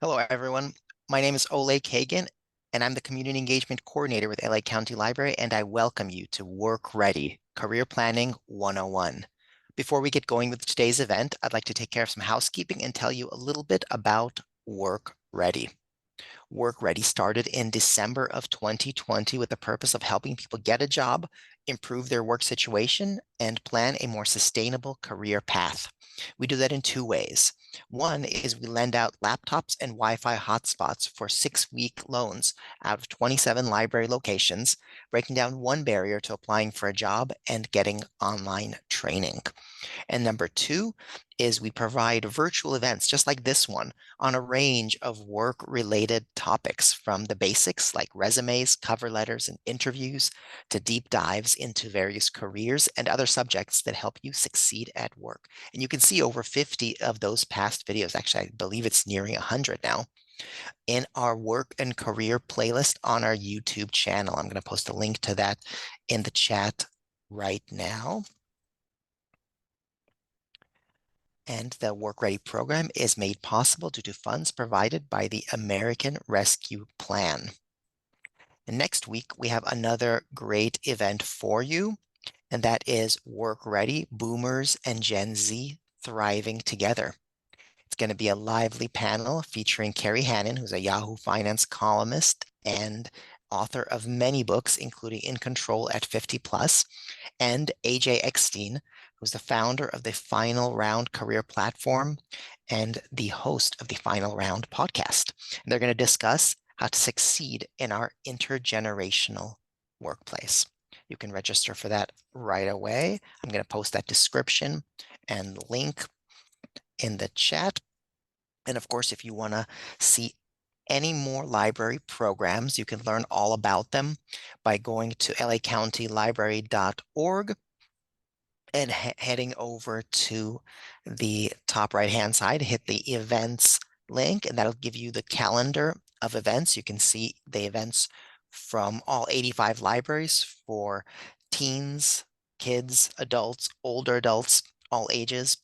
Hello, everyone. My name is Ole Kagan, and I'm the Community Engagement Coordinator with LA County Library, and I welcome you to Work Ready, Career Planning 101. Before we get going with today's event, I'd like to take care of some housekeeping and tell you a little bit about Work Ready. Work Ready started in December of 2020 with the purpose of helping people get a job, improve their work situation, and plan a more sustainable career path. We do that in two ways. One is we lend out laptops and Wi-Fi hotspots for 6-week loans out of 27 library locations, breaking down one barrier to applying for a job and getting online training. And number two is we provide virtual events just like this one on a range of work-related topics, from the basics like resumes, cover letters, and interviews to deep dives into various careers and other subjects that help you succeed at work. And you can see over 50 of those past videos. Actually, I believe it's nearing 100 now in our work and career playlist on our YouTube channel. I'm going to post a link to that in the chat right now. And the Work Ready program is made possible due to funds provided by the American Rescue Plan. And next week, we have another great event for you, and that is Work Ready, Boomers and Gen Z Thriving Together. It's going to be a lively panel featuring Carrie Hannon, who's a Yahoo Finance columnist and author of many books, including In Control at 50 Plus, and AJ Eckstein, who's the founder of the Final Round Career Platform and the host of the Final Round podcast. And they're going to discuss how to succeed in our intergenerational workplace. You can register for that right away. I'm going to post that description and link in the chat. And of course, if you want to see any more library programs, you can learn all about them by going to lacountylibrary.org and heading over to the top right-hand side, hit the events link, and that'll give you the calendar of events. You can see the events from all 85 libraries for teens, kids, adults, older adults, all ages,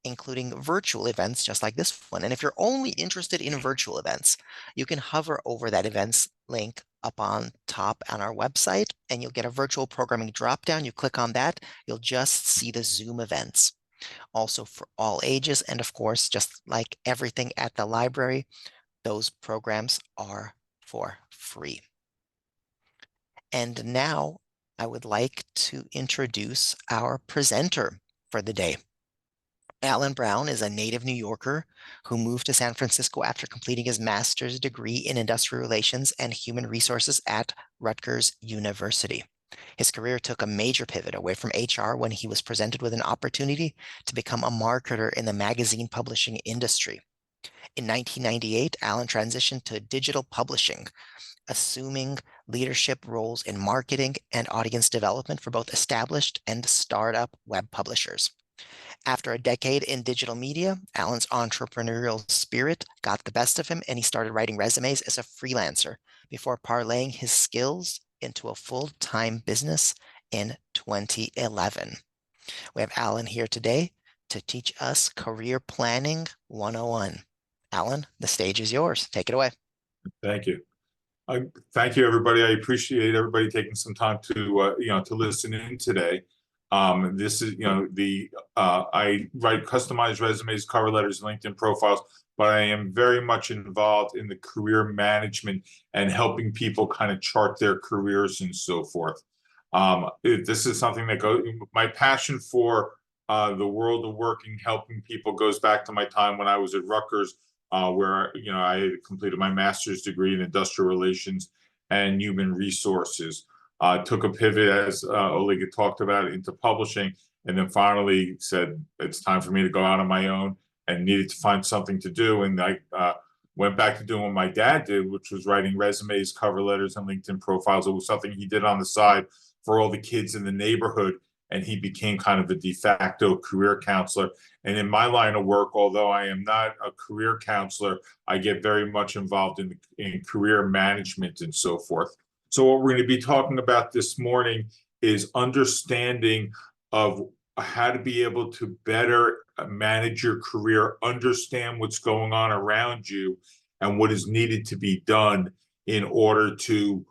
including virtual events just like this one. And if you're only interested in virtual events, you can hover over that events link up on top on our website, and you'll get a virtual programming dropdown. You click on that, you'll just see the Zoom events. Also for all ages, and of course, just like everything at the library, those programs are for free. And now I would like to introduce our presenter for the day. Allan Brown is a native New Yorker who moved to San Francisco after completing his master's degree in industrial relations and human resources at Rutgers University. His career took a major pivot away from HR when he was presented with an opportunity to become a marketer in the magazine publishing industry. In 1998, Allan transitioned to digital publishing, assuming leadership roles in marketing and audience development for both established and startup web publishers. After a decade in digital media, Allan's entrepreneurial spirit got the best of him, and he started writing resumes as a freelancer before parlaying his skills into a full-time business in 2011. We have Allan here today to teach us Career Planning 101. Allan, the stage is yours. Take it away. Thank you. Thank you, everybody. I appreciate everybody taking some time to to listen in today. This is I write customized resumes, cover letters, LinkedIn profiles, but I am very much involved in the career management and helping people kind of chart their careers and so forth. This is something that my passion for the world of working, helping people goes back to my time when I was at Rutgers, where I had completed my master's degree in industrial relations and human resources. Took a pivot, as Oleg talked about, into publishing, and then finally said it's time for me to go out on my own and needed to find something to do. And I went back to doing what my dad did, which was writing resumes, cover letters, and LinkedIn profiles. It was something he did on the side for all the kids in the neighborhood, and he became kind of a de facto career counselor. And in my line of work, although I am not a career counselor, I get very much involved in career management and so forth. So what we're going to be talking about this morning is understanding of how to be able to better manage your career, understand what's going on around you, and what is needed to be done in order to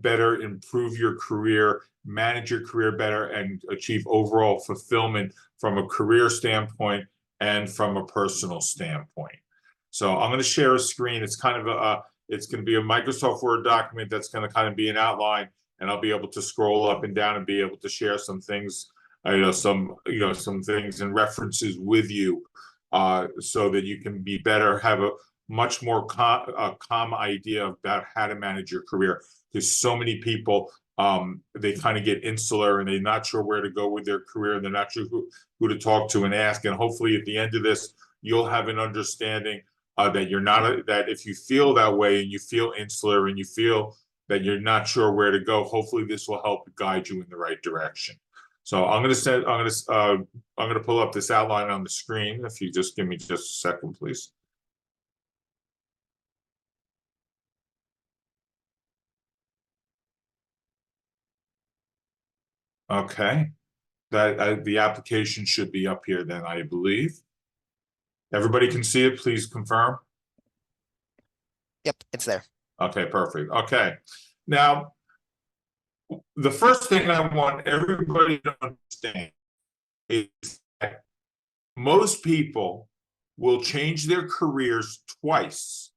better improve your career, manage your career better, and achieve overall fulfillment from a career standpoint and from a personal standpoint. So I'm going to share a screen. It's kind of it's going to be a Microsoft Word document that's going to kind of be an outline, and I'll be able to scroll up and down and be able to share some things, some things and references with you, so that you can be better, have a much more calm idea about how to manage your career. Because so many people, they kind of get insular and they're not sure where to go with their career, and they're not sure who to talk to and ask. And hopefully at the end of this, you'll have an understanding that you're not, that if you feel that way and you feel insular and you feel that you're not sure where to go, hopefully this will help guide you in the right direction. So I'm going to pull up this outline on the screen. If you just give me just a second, please. Okay, that the application should be up here then, I believe. Everybody can see it. Please confirm. Yep, it's there. Okay, perfect. Okay, now the first thing I want everybody to understand is that most people will change their careers twice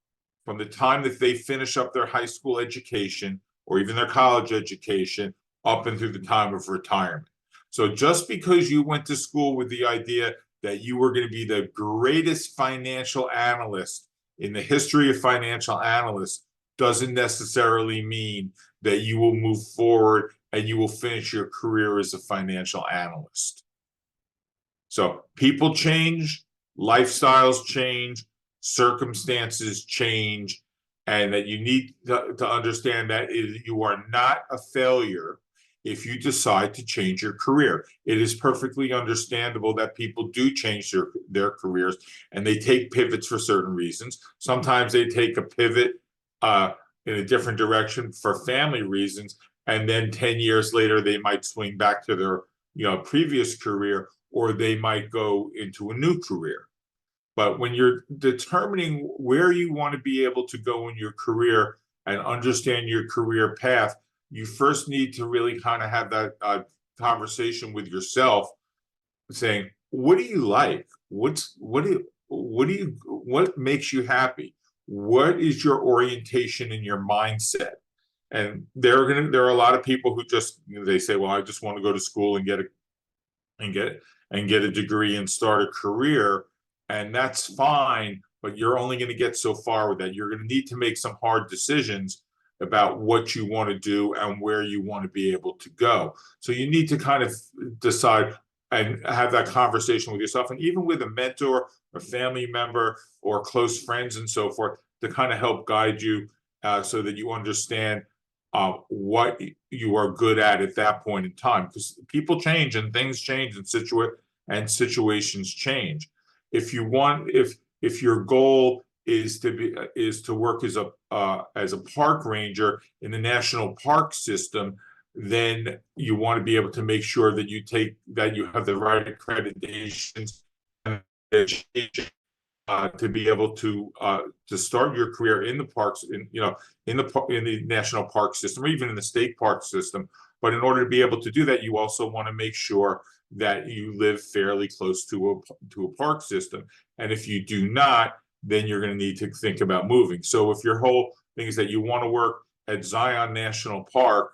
from the time that they finish up their high school education or even their college education up and through the time of retirement. So just because you went to school with the idea that you were going to be the greatest financial analyst in the history of financial analysts doesn't necessarily mean that you will move forward and you will finish your career as a financial analyst. So people change, lifestyles change, circumstances change, and that you need to understand that you are not a failure if you decide to change your career. It is perfectly understandable that people do change their careers, and they take pivots for certain reasons. Sometimes they take a pivot in a different direction for family reasons, and then 10 years later, they might swing back to their previous career, or they might go into a new career. But when you're determining where you want to be able to go in your career and understand your career path, you first need to really kind of have that conversation with yourself, saying, what do you like? What makes you happy? What is your orientation and your mindset? And there are a lot of people who just, they say, well, I just want to go to school and get a degree and start a career, and that's fine, but you're only going to get so far with that. You're going to need to make some hard decisions about what you want to do and where you want to be able to go. So you need to kind of decide and have that conversation with yourself, and even with a mentor, a family member, or close friends and so forth, to kind of help guide you, so that you understand what you are good at that point in time, because people change and things change and situations change. If your goal is to work as a park ranger in the national park system, then you want to be able to make sure that you have the right accreditations and education, to be able to start your career in the parks, in the national park system, or even in the state park system. But in order to be able to do that, you also want to make sure that you live fairly close to a park system. And if you do not, then you're going to need to think about moving. So if your whole thing is that you want to work at Zion National Park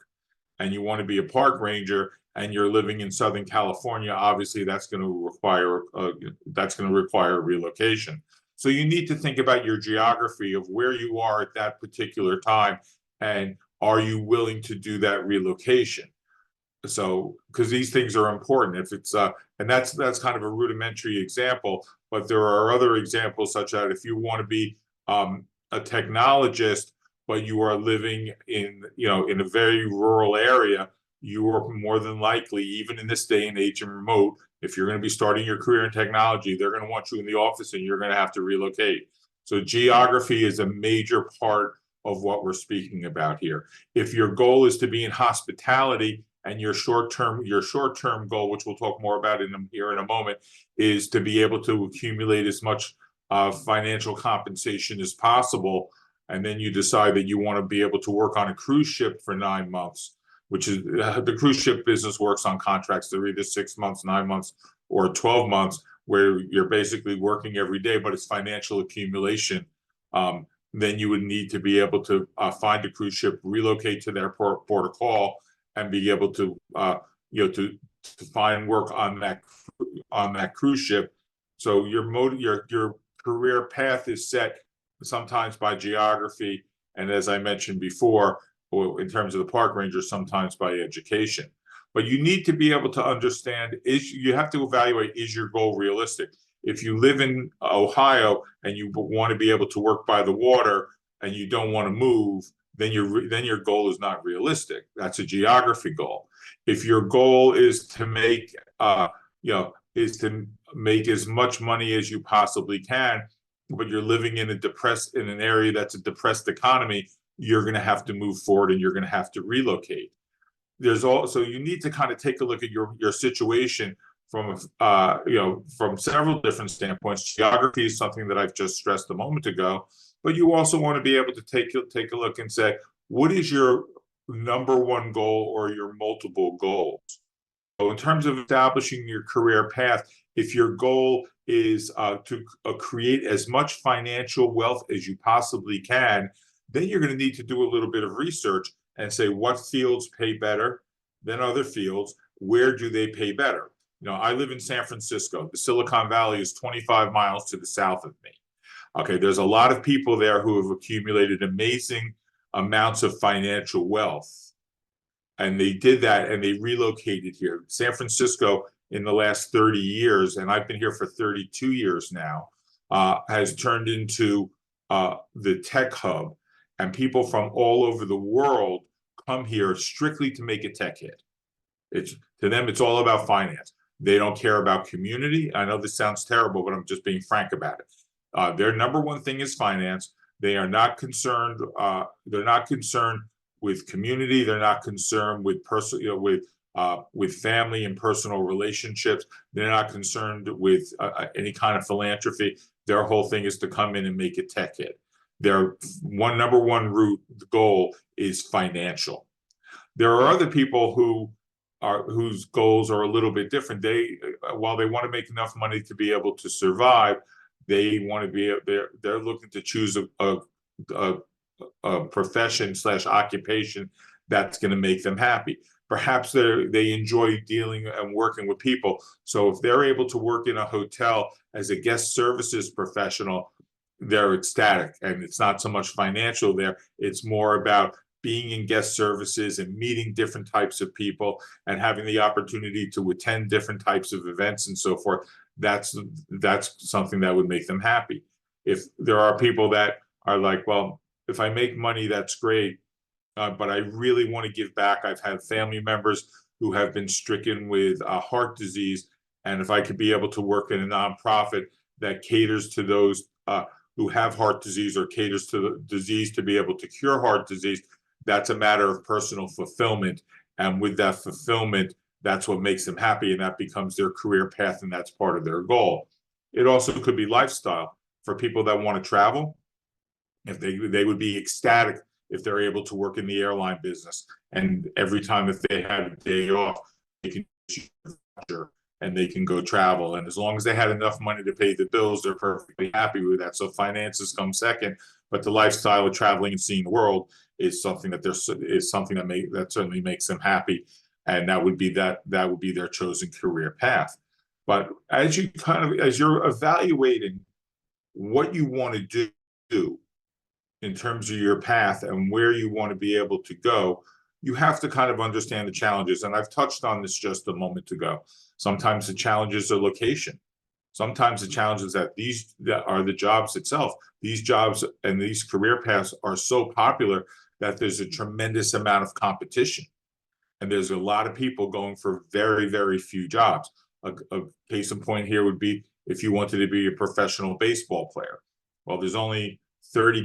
and you want to be a park ranger, and you're living in Southern California, obviously that's going to require a relocation. So you need to think about your geography of where you are at that particular time, and are you willing to do that relocation? So, because these things are important. If it's and that's kind of a rudimentary example, but there are other examples, such as if you want to be a technologist, but you are living in a very rural area, you are more than likely, even in this day and age and remote, if you're going to be starting your career in technology, they're going to want you in the office and you're going to have to relocate. So geography is a major part of what we're speaking about here. If your goal is to be in hospitality, and your short-term goal, which we'll talk more about here in a moment, is to be able to accumulate as much financial compensation as possible. And then you decide that you want to be able to work on a cruise ship for 9 months, which is the cruise ship business works on contracts. They're either 6 months, 9 months, or 12 months, where you're basically working every day, but it's financial accumulation. Then you would need to be able to find a cruise ship, relocate to their port of call, and be able to to find work on that cruise ship. So your career path is set sometimes by geography, and as I mentioned before, or in terms of the park ranger, sometimes by education. But you need to be able to understand, you have to evaluate, is your goal realistic? If you live in Ohio and you want to be able to work by the water and you don't want to move, then your goal is not realistic. That's a geography goal. If your goal is to make as much money as you possibly can, but you're living in an area that's a depressed economy, you're going to have to move forward and you're going to have to relocate. There's also, you need to kind of take a look at your situation from from several different standpoints. Geography is something that I've just stressed a moment ago, but you also want to be able to take a look and say, what is your number one goal or your multiple goals? So in terms of establishing your career path, if your goal is to create as much financial wealth as you possibly can, then you're going to need to do a little bit of research and say what fields pay better than other fields. Where do they pay better? I live in San Francisco. The Silicon Valley is 25 miles to the south of me. Okay, there's a lot of people there who have accumulated amazing amounts of financial wealth. And they did that and they relocated here. San Francisco, in the last 30 years, and I've been here for 32 years now, has turned into the tech hub. And people from all over the world come here strictly to make a tech hit. To them, it's all about finance. They don't care about community. I know this sounds terrible, but I'm just being frank about it. Their number one thing is finance. They are not concerned. They're not concerned with community. They're not concerned with with family and personal relationships. They're not concerned with any kind of philanthropy. Their whole thing is to come in and make a tech hit. Their number one goal is financial. There are other people whose goals are a little bit different. While they want to make enough money to be able to survive, they're looking to choose a profession / occupation that's going to make them happy. Perhaps they enjoy dealing and working with people. So if they're able to work in a hotel as a guest services professional, they're ecstatic. And it's not so much financial there. It's more about being in guest services and meeting different types of people and having the opportunity to attend different types of events and so forth. That's something that would make them happy. If there are people that are like, well, if I make money, that's great, but I really want to give back. I've had family members who have been stricken with heart disease, and if I could be able to work in a nonprofit that caters to those who have heart disease or caters to the disease to be able to cure heart disease, that's a matter of personal fulfillment. And with that fulfillment, that's what makes them happy, and that becomes their career path, and that's part of their goal. It also could be lifestyle for people that want to travel. If they would be ecstatic if they're able to work in the airline business, and every time if they had a day off, they can and they can go travel. And as long as they had enough money to pay the bills, they're perfectly happy with that. So finances come second, but the lifestyle of traveling and seeing the world is something that that certainly makes them happy, and that would be their chosen career path. But as you're evaluating what you want to do in terms of your path and where you want to be able to go, you have to kind of understand the challenges. And I've touched on this just a moment ago. Sometimes the challenges are location. Sometimes the challenges that are the jobs itself. These jobs and these career paths are so popular that there's a tremendous amount of competition. And there's a lot of people going for very, very few jobs. A case in point here would be if you wanted to be a professional baseball player. Well, there's only 30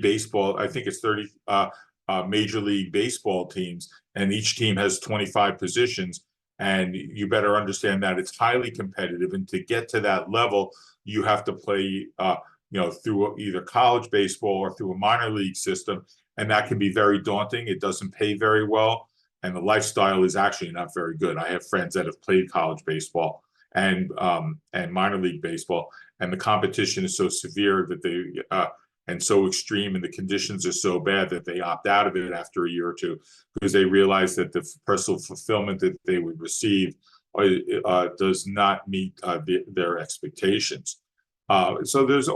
Major League Baseball teams, and each team has 25 positions. And you better understand that it's highly competitive. And to get to that level, you have to play through either college baseball or through a minor league system. And that can be very daunting. It doesn't pay very well. And the lifestyle is actually not very good. I have friends that have played college baseball and minor league baseball, and the competition is so severe that and so extreme, and the conditions are so bad that they opt out of it after a year or two because they realize that the personal fulfillment that they would receive does not meet their expectations. So there's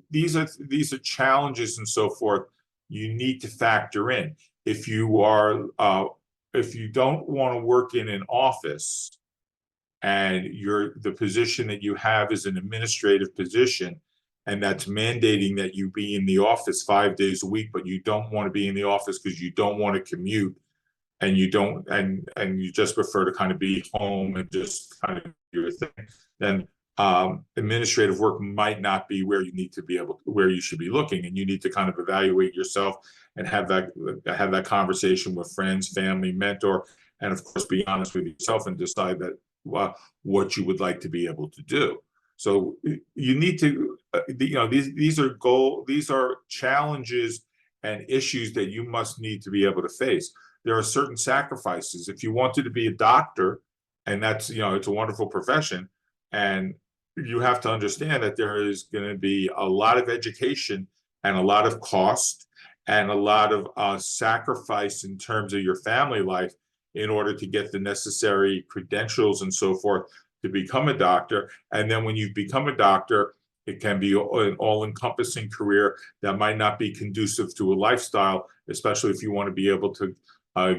these are challenges and so forth you need to factor in. If you don't want to work in an office and the position that you have is an administrative position, and that's mandating that you be in the office 5 days a week, but you don't want to be in the office because you don't want to commute, and you don't and you just prefer to kind of be home and just kind of do your thing, then administrative work might not be where where you should be looking, and you need to kind of evaluate yourself and have that conversation with friends, family, mentor, and of course be honest with yourself and decide that what you would like to be able to do. So you need to, these are challenges and issues that you must need to be able to face. There are certain sacrifices. If you wanted to be a doctor, and that's, it's a wonderful profession, and you have to understand that there is going to be a lot of education and a lot of cost and a lot of sacrifice in terms of your family life in order to get the necessary credentials and so forth to become a doctor. And then when you become a doctor, it can be an all-encompassing career that might not be conducive to a lifestyle, especially if you want to be able to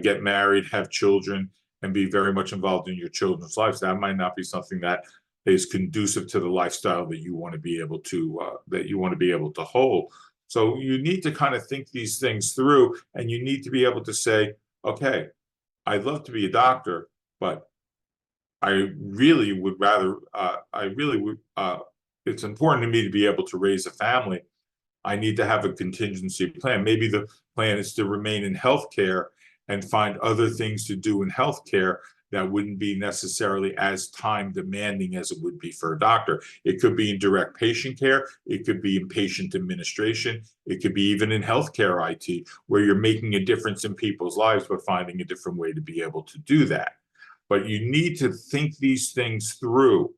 get married, have children, and be very much involved in your children's lives. That might not be something that is conducive to the lifestyle that you want to be able to hold. So you need to kind of think these things through, and you need to be able to say, okay, I'd love to be a doctor, but I really would rather, it's important to me to be able to raise a family. I need to have a contingency plan. Maybe the plan is to remain in healthcare and find other things to do in healthcare that wouldn't be necessarily as time demanding as it would be for a doctor. It could be in direct patient care. It could be in patient administration. It could be even in healthcare IT, where you're making a difference in people's lives, but finding a different way to be able to do that. But you need to think these things through.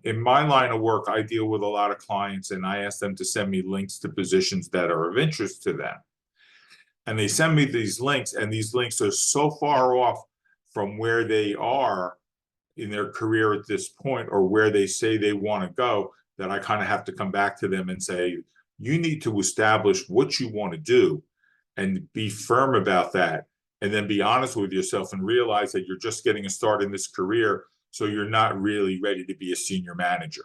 In my line of work, I deal with a lot of clients, and I ask them to send me links to positions that are of interest to them. And they send me these links, and these links are so far off from where they are in their career at this point, or where they say they want to go, that I kind of have to come back to them and say, you need to establish what you want to do and be firm about that. And then be honest with yourself and realize that you're just getting a start in this career. So you're not really ready to be a senior manager.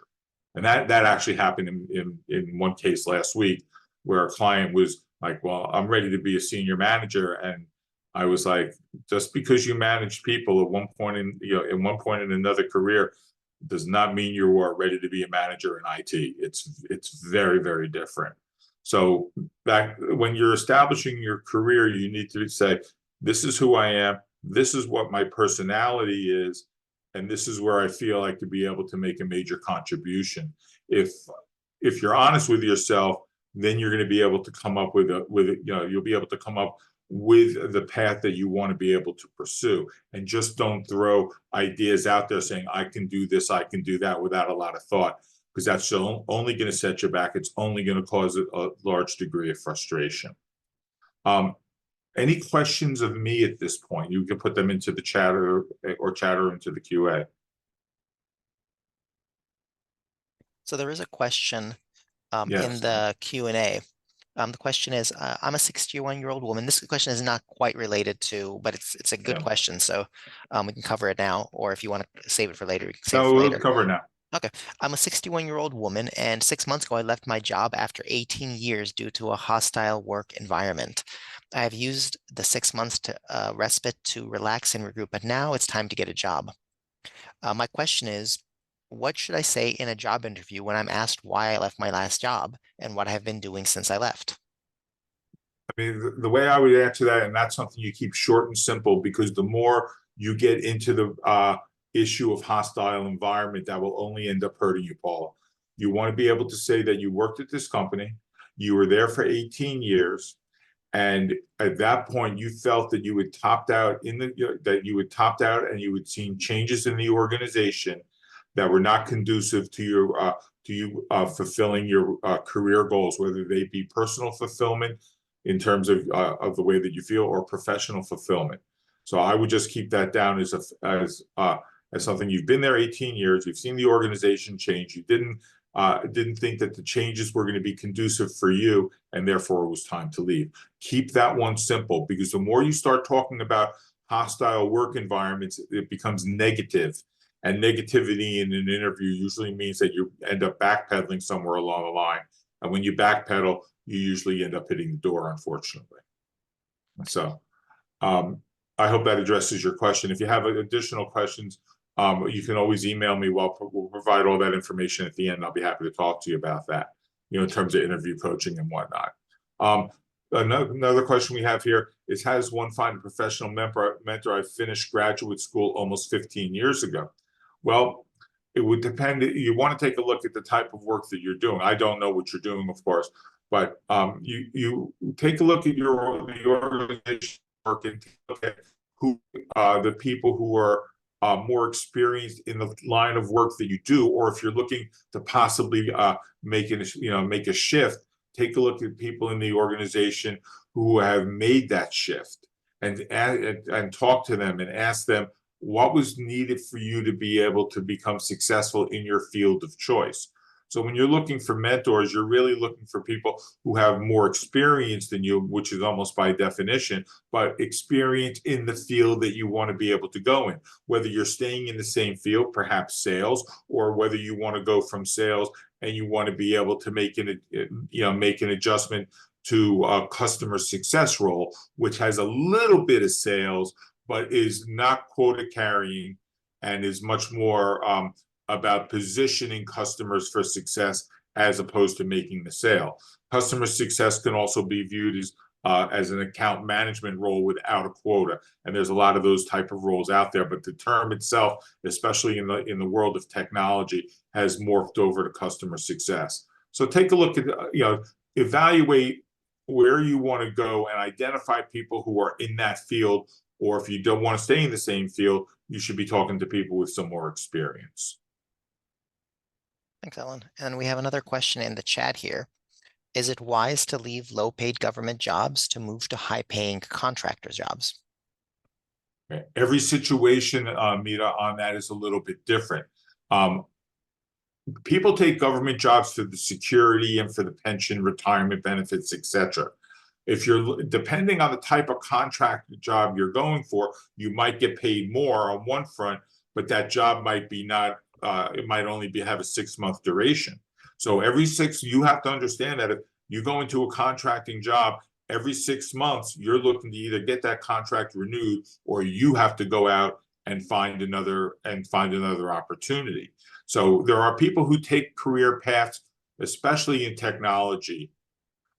And that actually happened in one case last week, where a client was like, well, I'm ready to be a senior manager. And I was like, just because you managed people at one point in another career does not mean you are ready to be a manager in IT. It's very, very different. So that when you're establishing your career, you need to say, this is who I am, this is what my personality is, and this is where I feel I could be able to make a major contribution. If you're honest with yourself, then you're going to be able to come up you'll be able to come up with the path that you want to be able to pursue, and just don't throw ideas out there saying, I can do this, I can do that, without a lot of thought, because that's only going to set you back. It's only going to cause a large degree of frustration. Any questions of me at this point? You can put them into the chat or chatter into the QA. So there is a question in Yes. the Q&A. The question is, I'm a 61-year-old woman. This question is not quite related to, but it's a good Yeah. question. So we can cover it now, or if you want to save it for later, we can save it No, for we'll later. cover it now. Okay. I'm a 61-year-old woman, and 6 months ago, I left my job after 18 years due to a hostile work environment. I have used the 6 months to respite to relax and regroup, but now it's time to get a job. My question is, what should I say in a job interview when I'm asked why I left my last job and what I have been doing since I left? I mean, the way I would answer that, and that's something you keep short and simple, because the more you get into the issue of hostile environment, that will only end up hurting you, Paula. You want to be able to say that you worked at this company, you were there for 18 years, and at that point you felt that you had topped out and you had seen changes in the organization that were not conducive to you fulfilling your career goals, whether they be personal fulfillment in terms of the way that you feel, or professional fulfillment. So I would just keep that down as something. You've been there 18 years, you've seen the organization change, you didn't think that the changes were going to be conducive for you, and therefore it was time to leave. Keep that one simple, because the more you start talking about hostile work environments, it becomes negative. And negativity in an interview usually means that you end up backpedaling somewhere along the line. And when you backpedal, you usually end up hitting the door, unfortunately. So I hope that addresses your question. If you have additional questions, you can always email me. We'll provide all that information at the end. I'll be happy to talk to you about that, in terms of interview coaching and whatnot. Another question we have here is, how does one find a professional mentor? I finished graduate school almost 15 years ago. Well, it would depend. You want to take a look at the type of work that you're doing. I don't know what you're doing, of course, but you take a look at the organization work, and look at who the people who are more experienced in the line of work that you do, or if you're looking to possibly make a shift, take a look at people in the organization who have made that shift, and talk to them and ask them what was needed for you to be able to become successful in your field of choice. So when you're looking for mentors, you're really looking for people who have more experience than you, which is almost by definition, but experience in the field that you want to be able to go in. Whether you're staying in the same field, perhaps sales, or whether you want to go from sales and you want to be able to make an adjustment to a customer success role, which has a little bit of sales, but is not quota carrying and is much more about positioning customers for success as opposed to making the sale. Customer success can also be viewed as an account management role without a quota, and there's a lot of those type of roles out there. But the term itself, especially in the world of technology, has morphed over to customer success. So take a look at evaluate where you want to go and identify people who are in that field. Or if you don't want to stay in the same field, you should be talking to people with some more experience. Thanks, Ellen. And we have another question in the chat here. Is it wise to leave low-paid government jobs to move to high-paying contractor jobs? Every situation, Mita, on that is a little bit different. People take government jobs for the security and for the pension, retirement benefits, etc. If you're depending on the type of contract job you're going for, you might get paid more on one front, but that job might be not. It might only have a 6-month duration. So you have to understand that if you go into a contracting job, every 6 months, you're looking to either get that contract renewed, or you have to go out and find another opportunity. So there are people who take career paths, especially in technology,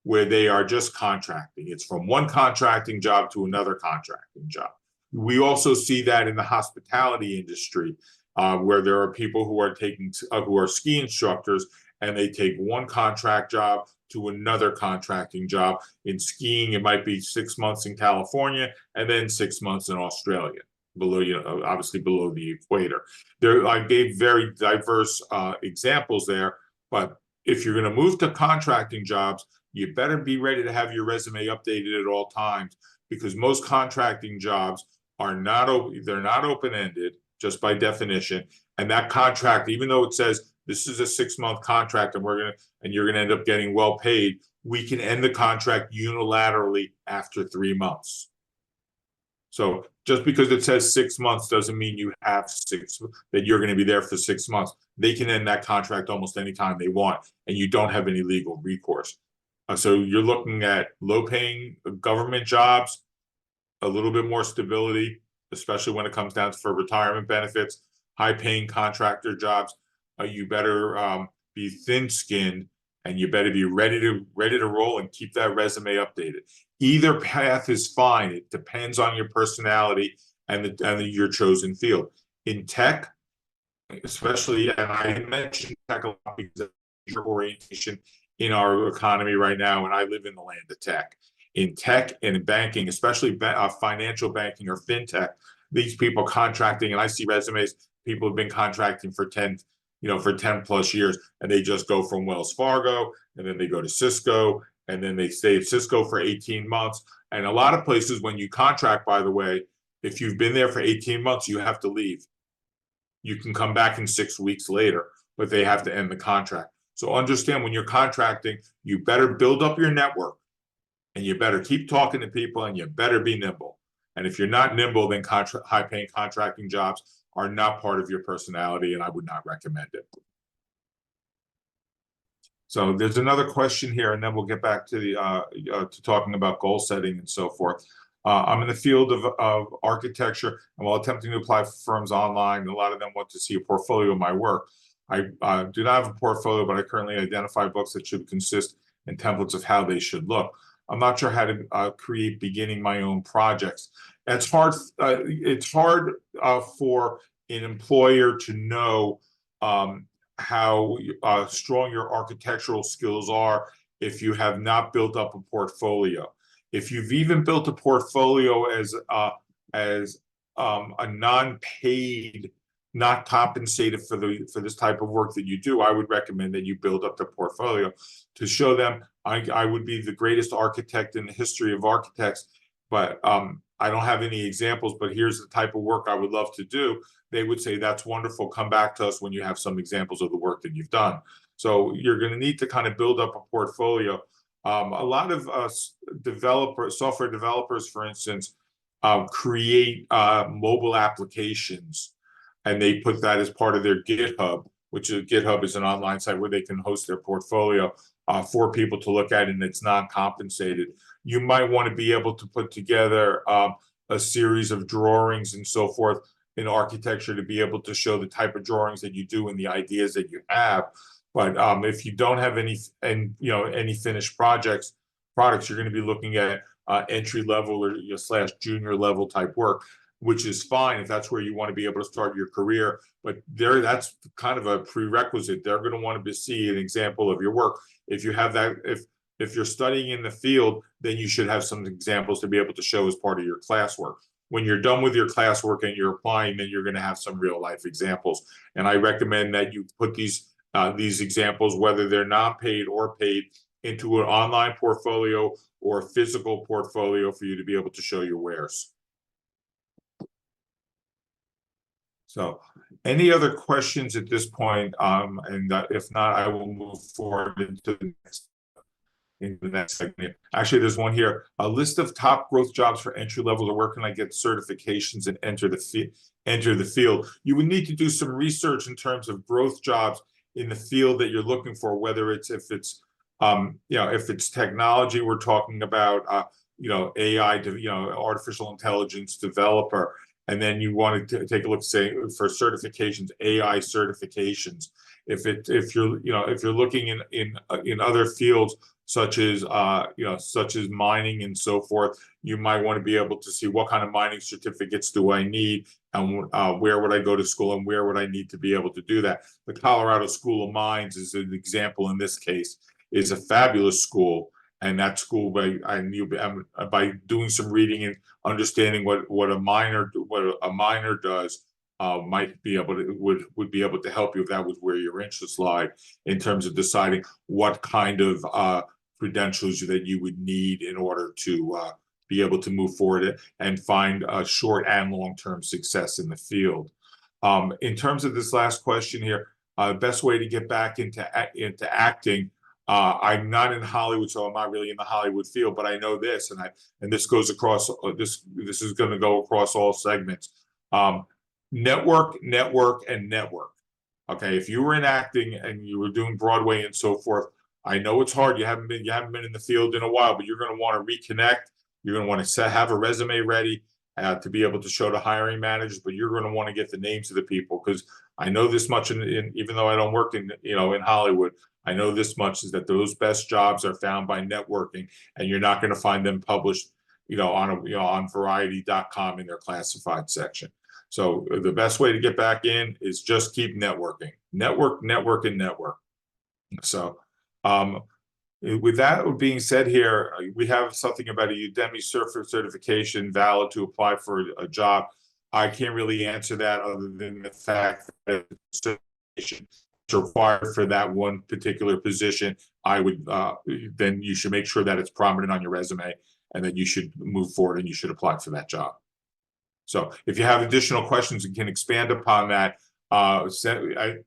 where they are just contracting. It's from one contracting job to another contracting job. We also see that in the hospitality industry, where there are people who are ski instructors, and they take one contract job to another contracting job. In skiing, it might be 6 months in California and then 6 months in Australia, obviously below the equator. I gave very diverse examples there, but if you're going to move to contracting jobs, you better be ready to have your resume updated at all times, because most contracting jobs are not open-ended, just by definition. And that contract, even though it says this is a 6-month contract and you're gonna end up getting well paid, we can end the contract unilaterally after 3 months. So just because it says 6 months doesn't mean that you're going to be there for 6 months. They can end that contract almost anytime they want, and you don't have any legal recourse. So you're looking at low-paying government jobs, a little bit more stability, especially when it comes down for retirement benefits. High-paying contractor jobs, you better be thin-skinned, and you better be ready to roll and keep that resume updated. Either path is fine. It depends on your personality and your chosen field. In tech, especially, and I mentioned tech a lot because orientation in our economy right now, and I live in the land of tech. In tech and in banking, especially financial banking or fintech, these people contracting, and I see resumes, people have been contracting for 10, for 10 plus years, and they just go from Wells Fargo, and then they go to Cisco, and then they stay at Cisco for 18 months. And a lot of places, when you contract, by the way, if you've been there for 18 months, you have to leave. You can come back in 6 weeks later, but they have to end the contract. So understand, when you're contracting, you better build up your network, and you better keep talking to people, and you better be nimble. And if you're not nimble, then high-paying contracting jobs are not part of your personality, and I would not recommend it. So there's another question here, and then we'll get back to to talking about goal setting and so forth. I'm in the field of architecture, and while attempting to apply for firms online, a lot of them want to see a portfolio of my work. I do not have a portfolio, but I currently identify books that should consist in templates of how they should look. I'm not sure how to create beginning my own projects. It's hard. It's hard for an employer to know how strong your architectural skills are if you have not built up a portfolio. If you've even built a portfolio as a non-paid, not compensated for this type of work that you do, I would recommend that you build up the portfolio to show them I would be the greatest architect in the history of architects, but I don't have any examples, but here's the type of work I would love to do. They would say, that's wonderful. Come back to us when you have some examples of the work that you've done. So you're going to need to kind of build up a portfolio. A lot of software developers, for instance, create mobile applications, and they put that as part of their GitHub, which GitHub is an online site where they can host their portfolio for people to look at, and it's non-compensated. You might want to be able to put together a series of drawings and so forth in architecture to be able to show the type of drawings that you do and the ideas that you have. But if you don't have any finished products, you're going to be looking at entry level or slash junior level type work, which is fine if that's where you want to be able to start your career. But that's kind of a prerequisite. They're going to want to see an example of your work. If you have that, if you're studying in the field, then you should have some examples to be able to show as part of your classwork. When you're done with your classwork and you're applying, then you're going to have some real life examples. And I recommend that you put these examples, whether they're non-paid or paid, into an online portfolio or a physical portfolio for you to be able to show your wares. So any other questions at this point? And if not, I will move forward into the next segment. Actually, there's one here. A list of top growth jobs for entry level, or where can I get certifications and enter the field? You would need to do some research in terms of growth jobs in the field that you're looking for, whether if it's technology, we're talking about AI, artificial intelligence developer. And then you want to take a look, say, for certifications, AI certifications. If you're looking in other fields such as mining and so forth, you might want to be able to see what kind of mining certificates do I need, and where would I go to school, and where would I need to be able to do that. The Colorado School of Mines is an example in this case, is a fabulous school. And that school, by doing some reading and understanding what a miner does, would be able to help you if that was where your interests lie, in terms of deciding what kind of credentials that you would need in order to be able to move forward and find short and long-term success in the field. In terms of this last question here, best way to get back into acting. I'm not in Hollywood, so I'm not really in the Hollywood field, but I know this, and this goes across this is going to go across all segments. Network, and network. Okay, if you were in acting and you were doing Broadway and so forth, I know it's hard. You haven't been in the field in a while, but you're going to want to reconnect. You're going to want to have a resume ready to be able to show to hiring managers, but you're going to want to get the names of the people, because I know this much, even though I don't work in Hollywood, I know this much, is that those best jobs are found by networking, and you're not going to find them published, on Variety.com in their classified section. So the best way to get back in is just keep networking. Network, and network. So, um, with that being said here, we have something about a Udemy certification valid to apply for a job. I can't really answer that other than the fact that certification is required for that one particular position. I would then you should make sure that it's prominent on your resume and that you should move forward and you should apply for that job. So if you have additional questions and can expand upon that, at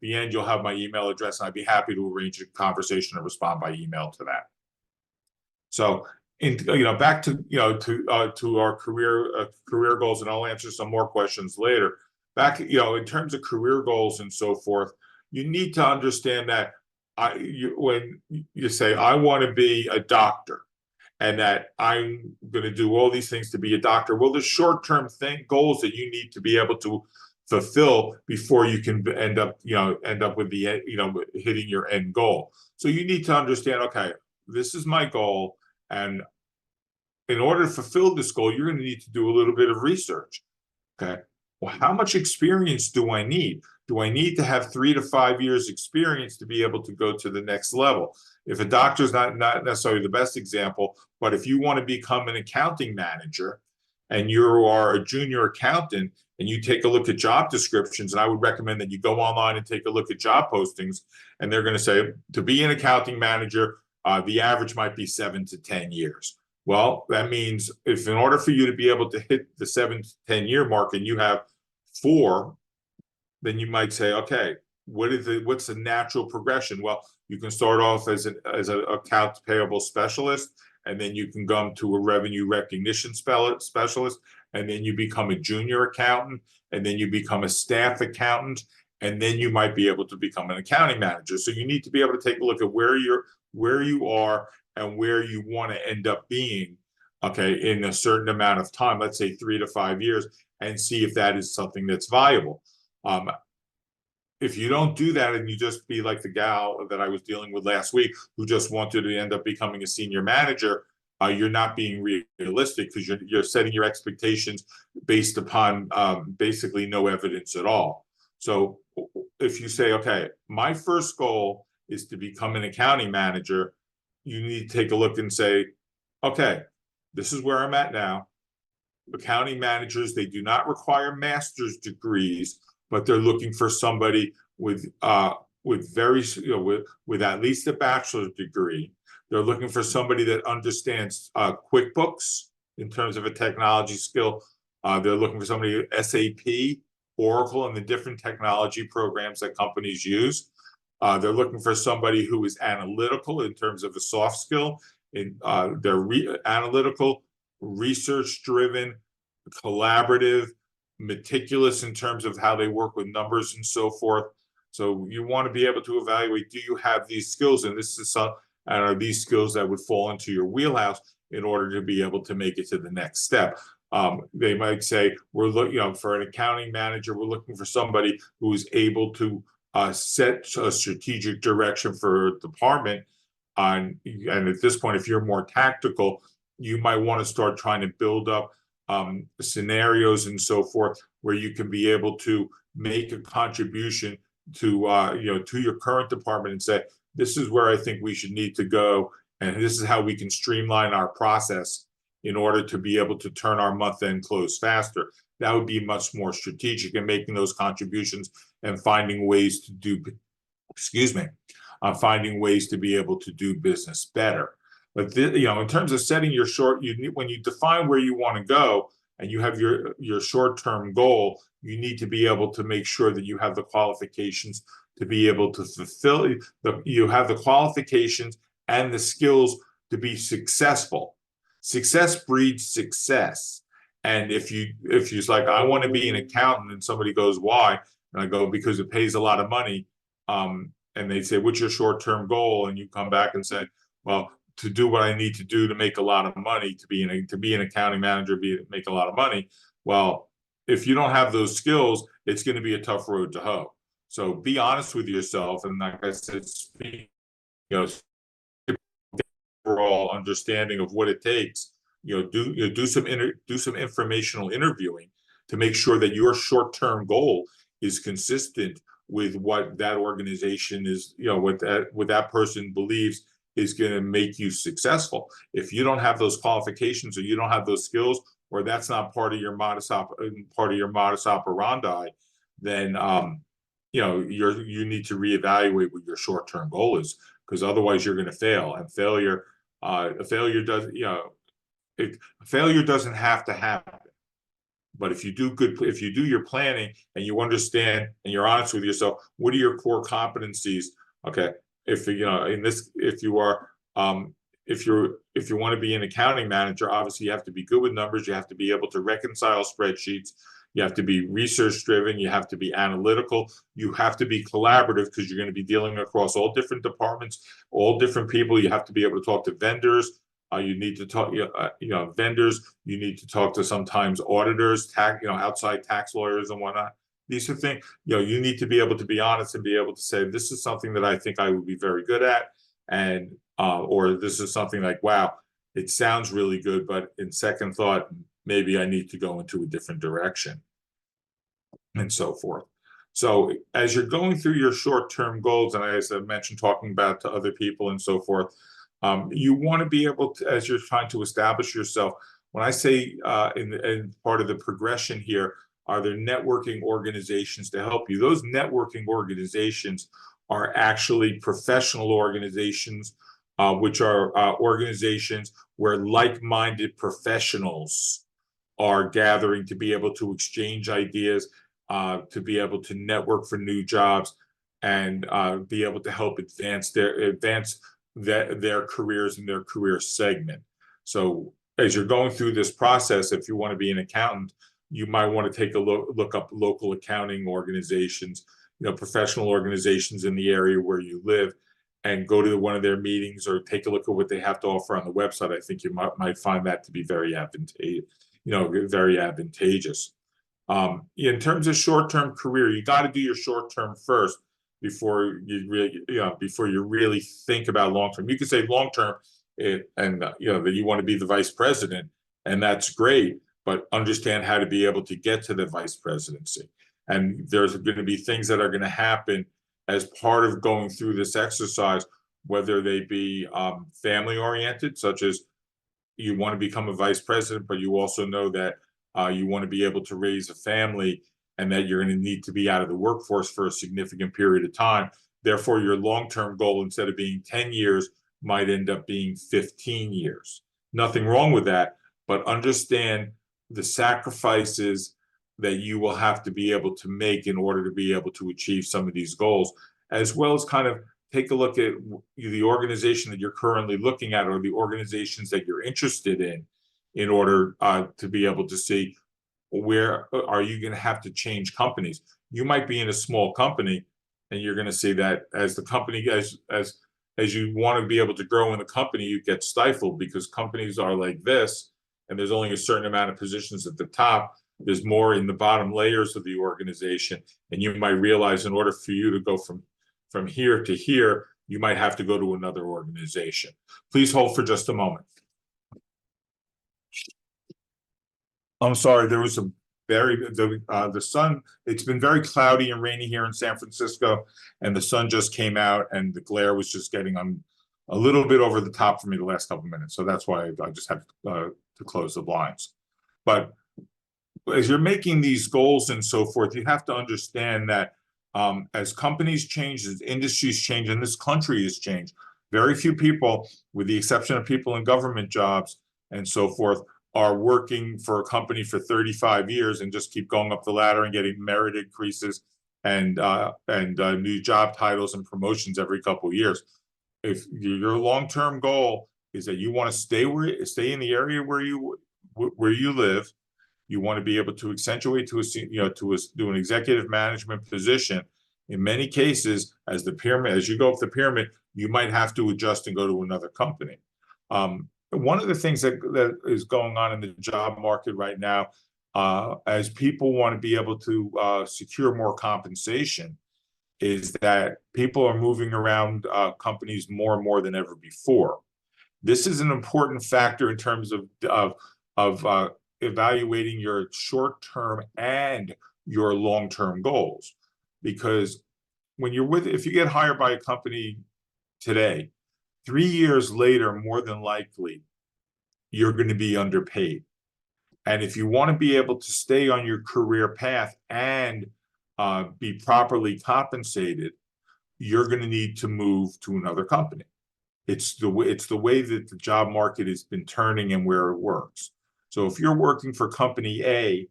the end, you'll have my email address, and I'd be happy to arrange a conversation and respond by email to that. So, back to to our career goals, and I'll answer some more questions later. Back, in terms of career goals and so forth, you need to understand that when you say I want to be a doctor, and that I'm going to do all these things to be a doctor. Well, the short-term goals that you need to be able to fulfill before you can end up with the hitting your end goal. So you need to understand, okay, this is my goal, and in order to fulfill this goal, you're going to need to do a little bit of research. Okay. Well, how much experience do I need? Do I need to have 3 to 5 years experience to be able to go to the next level? If a doctor's not necessarily the best example, but if you want to become an accounting manager and you are a junior accountant and you take a look at job descriptions, and I would recommend that you go online and take a look at job postings, and they're going to say to be an accounting manager, the average might be 7 to 10 years. Well, that means if in order for you to be able to hit the 7 to 10 year mark and you have four, then you might say, okay, what's the natural progression? Well, you can start off as an accounts payable specialist, and then you can come to a revenue recognition specialist, and then you become a junior accountant, and then you become a staff accountant, and then you might be able to become an accounting manager. So you need to be able to take a look at where you are and where you want to end up being, okay, in a certain amount of time, let's say 3 to 5 years, and see if that is something that's viable. If you don't do that and you just be like the gal that I was dealing with last week who just wanted to end up becoming a senior manager, you're not being realistic because you're setting your expectations based upon basically no evidence at all. So if you say, okay, my first goal is to become an accounting manager, you need to take a look and say, okay, this is where I'm at now. Accounting managers, they do not require master's degrees, but they're looking for somebody with very with at least a bachelor's degree. They're looking for somebody that understands QuickBooks in terms of a technology skill. They're looking for somebody SAP, Oracle, and the different technology programs that companies use. They're looking for somebody who is analytical in terms of a soft skill. They're analytical, research-driven, collaborative, meticulous in terms of how they work with numbers and so forth. So you want to be able to evaluate, do you have these skills? And are these skills that would fall into your wheelhouse in order to be able to make it to the next step? They might say, we're looking, for an accounting manager, we're looking for somebody who is able to set a strategic direction for a department. And at this point, if you're more tactical, you might want to start trying to build up scenarios and so forth where you can be able to make a contribution to to your current department and say, this is where I think we should need to go, and this is how we can streamline our process in order to be able to turn our month end close faster. That would be much more strategic in making those contributions and finding ways to do, finding ways to be able to do business better. But in terms of setting your when you define where you want to go and you have your short-term goal, you need to be able to make sure that you have the qualifications to be able to fulfill you have the qualifications and the skills to be successful. Success breeds success. And if you're like, I want to be an accountant, and somebody goes, why? And I go, because it pays a lot of money. And they say, what's your short-term goal? And you come back and say, well, to do what I need to do to make a lot of money, to be an accounting manager, make a lot of money. Well, if you don't have those skills, it's going to be a tough road to hoe. So be honest with yourself, and like I said, overall understanding of what it takes. Do some informational interviewing to make sure that your short-term goal is consistent with what that organization is, what that person believes is going to make you successful. If you don't have those qualifications, or you don't have those skills, or that's not part of your modus operandi, then you need to reevaluate what your short-term goal is, because otherwise you're going to fail. And failure doesn't have to happen. But if you do your planning, and you understand and you're honest with yourself, what are your core competencies? Okay, if you know in this, if you want to be an accounting manager, obviously you have to be good with numbers. You have to be able to reconcile spreadsheets. You have to be research driven. You have to be analytical. You have to be collaborative, because you're going to be dealing across all different departments, all different people. You have to be able to talk to vendors. You need to talk, vendors. You need to talk to sometimes auditors, outside tax lawyers and whatnot. These are things, you need to be able to be honest and be able to say, this is something that I think I would be very good at. And, or this is something like, wow, it sounds really good, but in second thought, maybe I need to go into a different direction, and so forth. So as you're going through your short-term goals, and as I mentioned, talking about to other people and so forth, you want to be able to, as you're trying to establish yourself, when I say in part of the progression here, are there networking organizations to help you? Those networking organizations are actually professional organizations, which are organizations where like-minded professionals are gathering to be able to exchange ideas, to be able to network for new jobs, and be able to help advance their careers and their career segment. So as you're going through this process, if you want to be an accountant, you might want to take a look up local accounting organizations, professional organizations in the area where you live, and go to one of their meetings, or take a look at what they have to offer on the website. I think you might find that to be very advantageous. In terms of short-term career, you got to do your short-term first before you really think about long-term. You can say long-term, that you want to be the vice president, and that's great, but understand how to be able to get to the vice presidency. And there's going to be things that are going to happen as part of going through this exercise, whether they be family oriented, such as you want to become a vice president, but you also know that you want to be able to raise a family, and that you're going to need to be out of the workforce for a significant period of time. Therefore, your long-term goal, instead of being 10 years, might end up being 15 years. Nothing wrong with that, but understand the sacrifices that you will have to be able to make in order to be able to achieve some of these goals, as well as kind of take a look at the organization that you're currently looking at, or the organizations that you're interested in order to be able to see where are you going to have to change companies. You might be in a small company, and you're going to see that as the company, as you want to be able to grow in the company, you get stifled, because companies are like this, and there's only a certain amount of positions at the top. There's more in the bottom layers of the organization, and you might realize, in order for you to go from here to here, you might have to go to another organization. Please hold for just a moment. I'm sorry, there was the sun, it's been very cloudy and rainy here in San Francisco, and the sun just came out, and the glare was just getting on a little bit over the top for me the last couple of minutes. So that's why I just had to close the blinds. But as you're making these goals and so forth, you have to understand that as companies change, as industries change, and this country has changed, very few people, with the exception of people in government jobs and so forth, are working for a company for 35 years and just keep going up the ladder and getting merit increases and new job titles and promotions every couple of years. If your long-term goal is that you want to stay in the area where you live, you want to be able to accentuate to an executive management position. In many cases, as you go up the pyramid, you might have to adjust and go to another company. One of the things that is going on in the job market right now, as people want to be able to secure more compensation, is that people are moving around companies more and more than ever before. This is an important factor in terms of evaluating your short-term and your long-term goals, because if you get hired by a company today, 3 years later, more than likely, you're going to be underpaid. And if you want to be able to stay on your career path and be properly compensated, you're going to need to move to another company. It's the way that the job market has been turning and where it works. So if you're working for company A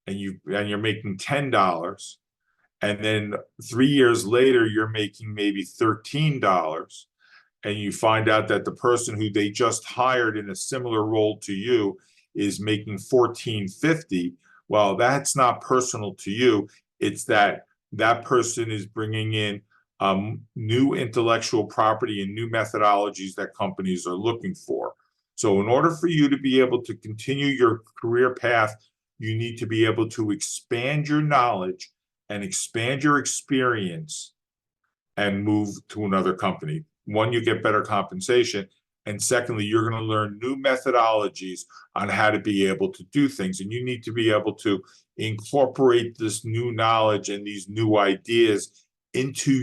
and you're making $10, and then 3 years later you're making maybe $13, and you find out that the person who they just hired in a similar role to you is making $14.50, well, that's not personal to you. It's that person is bringing in new intellectual property and new methodologies that companies are looking for. So in order for you to be able to continue your career path, you need to be able to expand your knowledge and expand your experience and move to another company. One, you get better compensation. And secondly, you're going to learn new methodologies on how to be able to do things. And you need to be able to incorporate this new knowledge and these new ideas into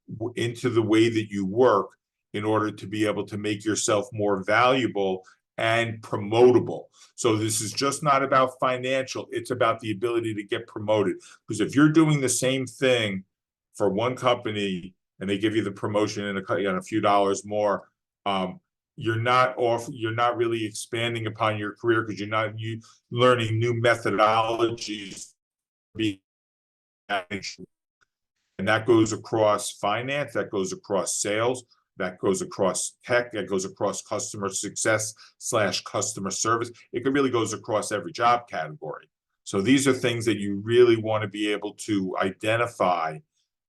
the way that you work in order to be able to make yourself more valuable and promotable. So this is just not about financial, it's about the ability to get promoted. Because if you're doing the same thing for one company and they give you the promotion and a few dollars more, you're not really expanding upon your career because you're not learning new methodologies being managed. And that goes across finance, that goes across sales, that goes across tech, that goes across customer success / customer service. It really goes across every job category. So these are things that you really want to be able to identify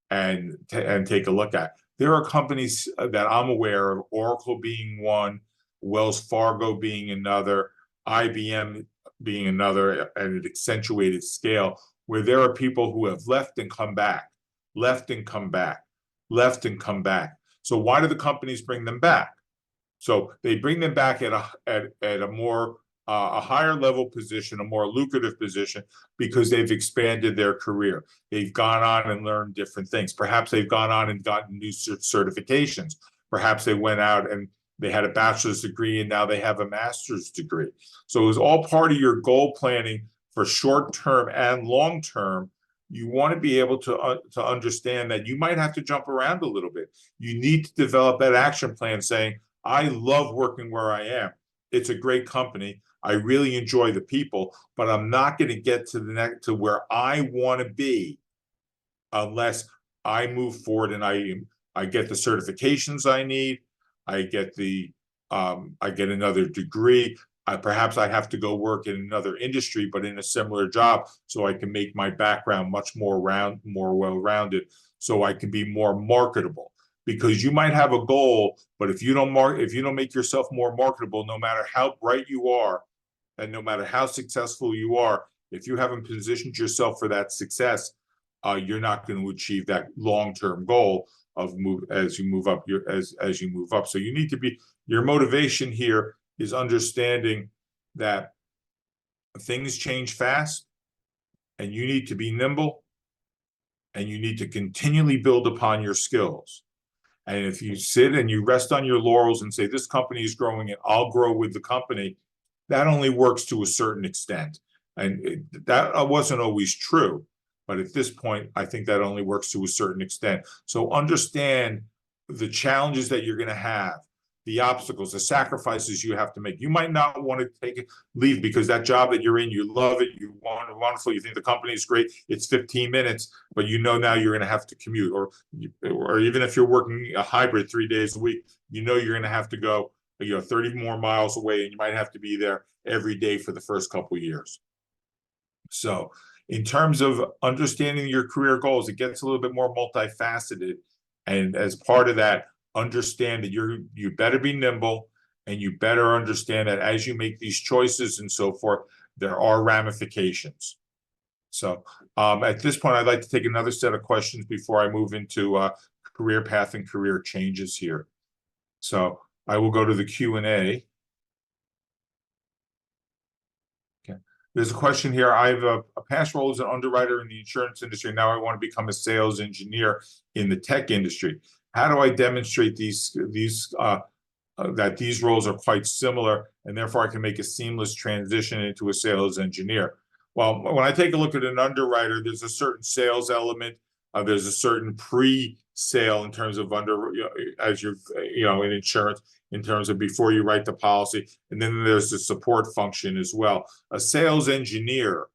and take a look at. There are companies that I'm aware of, Oracle being one, Wells Fargo being another, IBM being another at an accentuated scale, where there are people who have left and come back, left and come back, left and come back. So why do the companies bring them back? So they bring them back at a more a higher level position, a more lucrative position, because they've expanded their career. They've gone on and learned different things. Perhaps they've gone on and gotten new certifications. Perhaps they went out and they had a bachelor's degree and now they have a master's degree. So it was all part of your goal planning for short term and long term. You want to be able to understand that you might have to jump around a little bit. You need to develop that action plan saying, I love working where I am. It's a great company. I really enjoy the people, but I'm not going to get to where I want to be unless I move forward and I get the certifications I need. I get another degree. Perhaps I have to go work in another industry, but in a similar job, so I can make my background much more well-rounded, so I can be more marketable. Because you might have a goal, but if you don't make yourself more marketable, no matter how bright you are, and no matter how successful you are, if you haven't positioned yourself for that success, you're not going to achieve that long-term goal as you move up. So you need to be, your motivation here is understanding that things change fast, and you need to be nimble, and you need to continually build upon your skills. And if you sit and you rest on your laurels and say, this company is growing and I'll grow with the company, that only works to a certain extent. And that wasn't always true. But at this point, I think that only works to a certain extent. So understand the challenges that you're going to have, the obstacles, the sacrifices you have to make. You might not want to leave because that job that you're in, you love it, you want it, wonderful, you think the company is great, it's 15 minutes, but now you're going to have to commute. Or even if you're working a hybrid 3 days a week, you're going to have to go 30 more miles away, and you might have to be there every day for the first couple of years. So in terms of understanding your career goals, it gets a little bit more multifaceted. And as part of that, understand that you better be nimble, and you better understand that as you make these choices and so forth, there are ramifications. So at this point, I'd like to take another set of questions before I move into career path and career changes here. So I will go to the Q&A. Okay. There's a question here. I have a past role as an underwriter in the insurance industry. Now I want to become a sales engineer in the tech industry. How do I demonstrate that these roles are quite similar, and therefore I can make a seamless transition into a sales engineer? Well, when I take a look at an underwriter, there's a certain sales element. There's a certain pre-sale in terms of as you're, in insurance, in terms of before you write the policy. And then there's the support function as well. A sales engineer,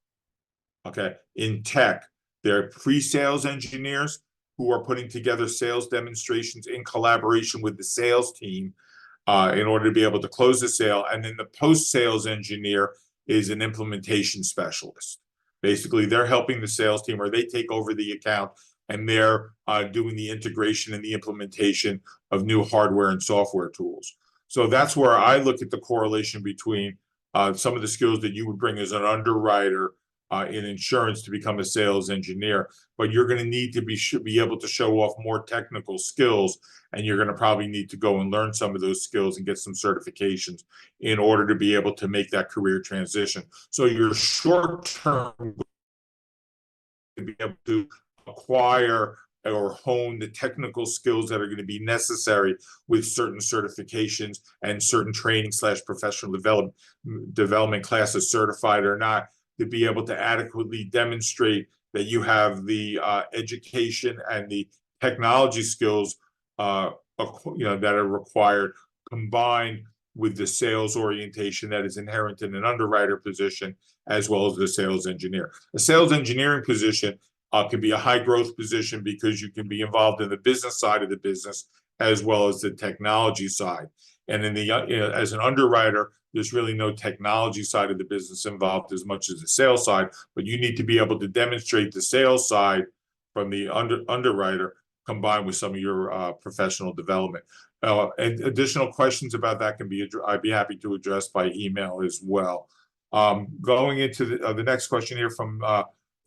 okay, in tech, they're pre-sales engineers who are putting together sales demonstrations in collaboration with the sales team in order to be able to close the sale. And then the post-sales engineer is an implementation specialist. Basically, they're helping the sales team, or they take over the account, and they're doing the integration and the implementation of new hardware and software tools. So that's where I look at the correlation between some of the skills that you would bring as an underwriter in insurance to become a sales engineer. But you're going to need to be able to show off more technical skills, and you're going to probably need to go and learn some of those skills and get some certifications in order to be able to make that career transition. So your short term to be able to acquire or hone the technical skills that are going to be necessary with certain certifications and certain training slash professional development classes, certified or not, to be able to adequately demonstrate that you have the education and the technology skills that are required, combined with the sales orientation that is inherent in an underwriter position, as well as the sales engineer. A sales engineering position can be a high growth position because you can be involved in the business side of the business as well as the technology side. And in the as an underwriter, there's really no technology side of the business involved as much as the sales side, but you need to be able to demonstrate the sales side from the underwriter combined with some of your professional development. And additional questions about that I'd be happy to address by email as well. Going into the next question here from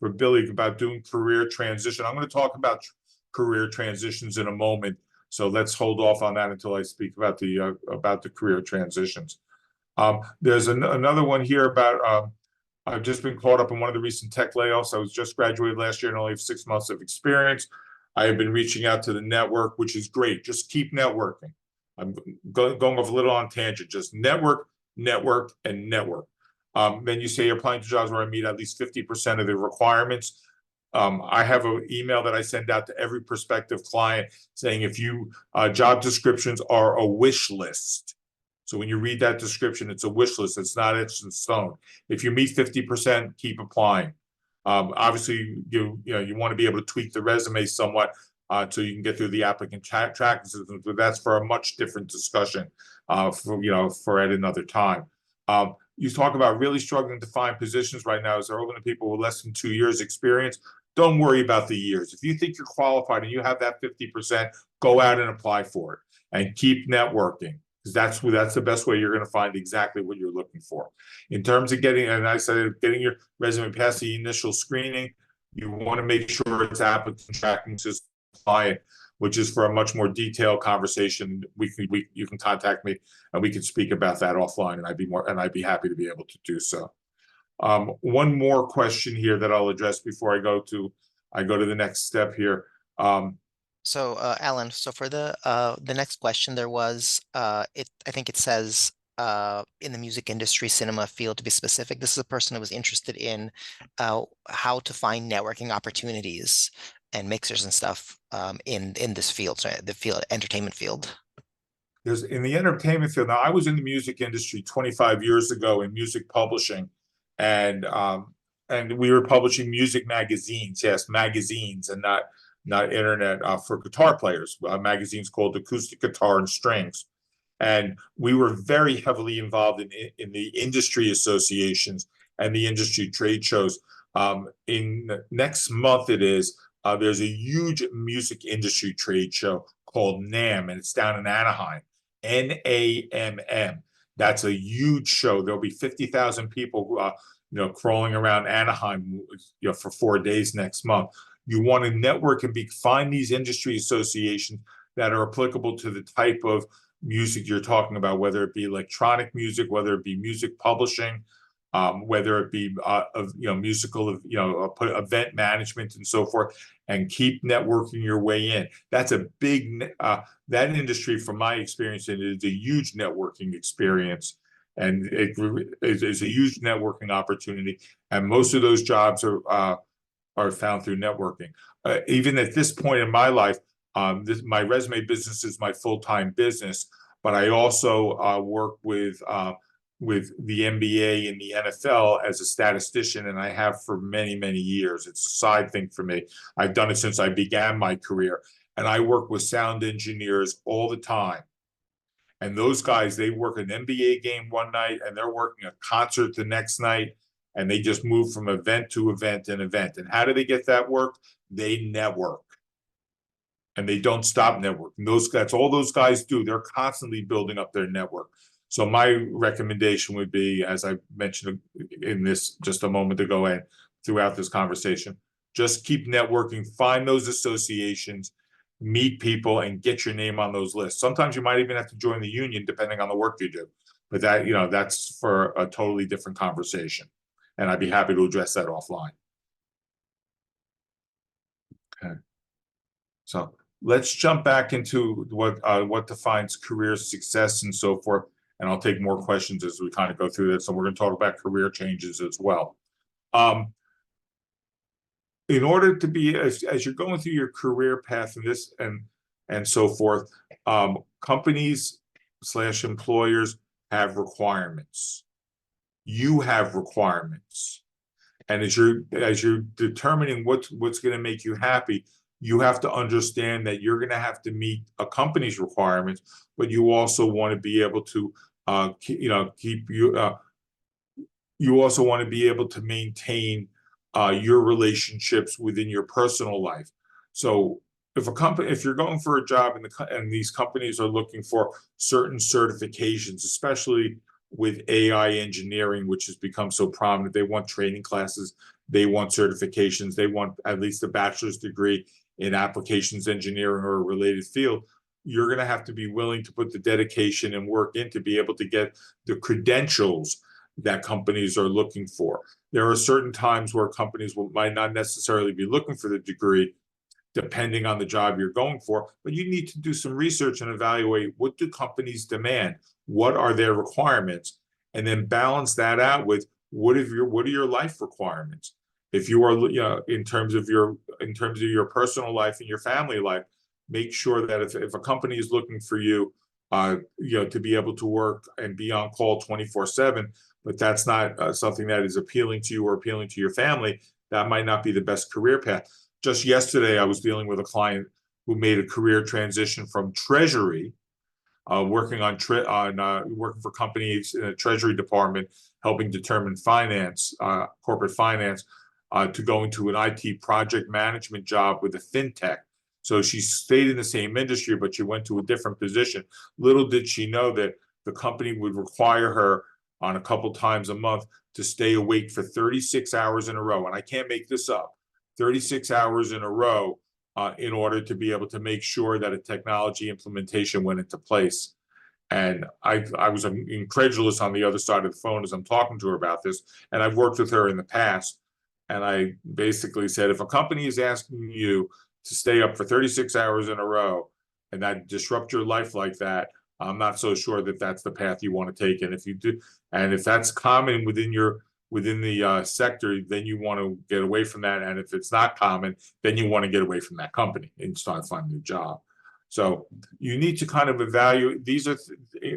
for Billy about doing career transition. I'm going to talk about career transitions in a moment, so let's hold off on that until I speak about the career transitions. There's another one here about I've just been caught up in one of the recent tech layoffs. I was just graduated last year and only have 6 months of experience. I have been reaching out to the network, which is great. Just keep networking. I'm going off a little on tangent. Just network, network, and network. Then you say you're applying to jobs where I meet at least 50% of the requirements. I have an email that I send out to every prospective client saying if you job descriptions are a wish list. So when you read that description, it's a wish list. It's not etched in stone. If you meet 50%, keep applying. Obviously, you want to be able to tweak the resume somewhat so you can get through the applicant tracking system, but that's for a much different discussion for at another time. You talk about really struggling to find positions right now as they're open to people with less than 2 years experience. Don't worry about the years. If you think you're qualified and you have that 50%, go out and apply for it and keep networking, because that's the best way you're going to find exactly what you're looking for. In terms of getting your resume past the initial screening, you want to make sure it's applicant tracking system compliant, which is for a much more detailed conversation. You can contact me and we can speak about that offline, and I'd be happy to be able to do so. One more question here that I'll address before I go to the next step here. So, Alan, so for the next question, there was I think it says in the music industry, cinema field to be specific. This is a person who was interested in how to find networking opportunities and mixers and stuff in this field, so the entertainment field. There's in the entertainment field. Now, I was in the music industry 25 years ago in music publishing, and we were publishing music magazines. Yes, magazines, and not internet, for guitar players. Magazines called Acoustic Guitar and Strings, and we were very heavily involved in the industry associations and the industry trade shows. In next month, there's a huge music industry trade show called NAMM, and it's down in Anaheim. NAMM. That's a huge show. There'll be 50,000 people, crawling around Anaheim, for 4 days next month. You want to network and find these industry associations that are applicable to the type of music you're talking about, whether it be electronic music, whether it be music publishing, whether it be of musical, event management and so forth, and keep networking your way in. That's a big that industry, from my experience, it is a huge networking experience, and it is a huge networking opportunity. And most of those jobs are found through networking. Even at this point in my life, my resume business is my full-time business, but I also work with the NBA and the NFL as a statistician, and I have for many, many years. It's a side thing for me. I've done it since I began my career, and I work with sound engineers all the time. And those guys, they work an NBA game one night and they're working a concert the next night, and they just move from event to event and event. And how do they get that work? They network, and they don't stop networking. That's all those guys do. They're constantly building up their network. So my recommendation would be, as I mentioned in this just a moment ago and throughout this conversation, just keep networking, find those associations, meet people, and get your name on those lists. Sometimes you might even have to join the union depending on the work you do. But that's for a totally different conversation. And I'd be happy to address that offline. Okay. So let's jump back into what defines career success and so forth. And I'll take more questions as we kind of go through this. So we're going to talk about career changes as well. In order to be, as you're going through your career path and so forth, companies / employers have requirements. You have requirements. And as you're determining what's going to make you happy, you have to understand that you're going to have to meet a company's requirements, but you also want to be able to you also want to be able to maintain your relationships within your personal life. So if you're going for a job and these companies are looking for certain certifications, especially with AI engineering, which has become so prominent, they want training classes, they want certifications, they want at least a bachelor's degree in applications engineering or a related field. You're going to have to be willing to put the dedication and work in to be able to get the credentials that companies are looking for. There are certain times where companies might not necessarily be looking for the degree, depending on the job you're going for, but you need to do some research and evaluate, what do companies demand? What are their requirements? And then balance that out with what are your life requirements? If you are, in terms of your personal life and your family life, make sure that if a company is looking for you, to be able to work and be on call 24/7, but that's not something that is appealing to you or appealing to your family, that might not be the best career path. Just yesterday, I was dealing with a client who made a career transition from Treasury, working for companies in a Treasury department, helping determine finance, corporate finance, to going to an IT project management job with a fintech. So she stayed in the same industry, but she went to a different position. Little did she know that the company would require her on a couple times a month to stay awake for 36 hours in a row. And I can't make this up. 36 hours in a row in order to be able to make sure that a technology implementation went into place. And I was incredulous on the other side of the phone as I'm talking to her about this. And I've worked with her in the past. And I basically said, if a company is asking you to stay up for 36 hours in a row and that disrupt your life like that, I'm not so sure that that's the path you want to take. And if you do, and if that's common within the sector, then you want to get away from that. And if it's not common, then you want to get away from that company and start finding a job. So you need to kind of evaluate.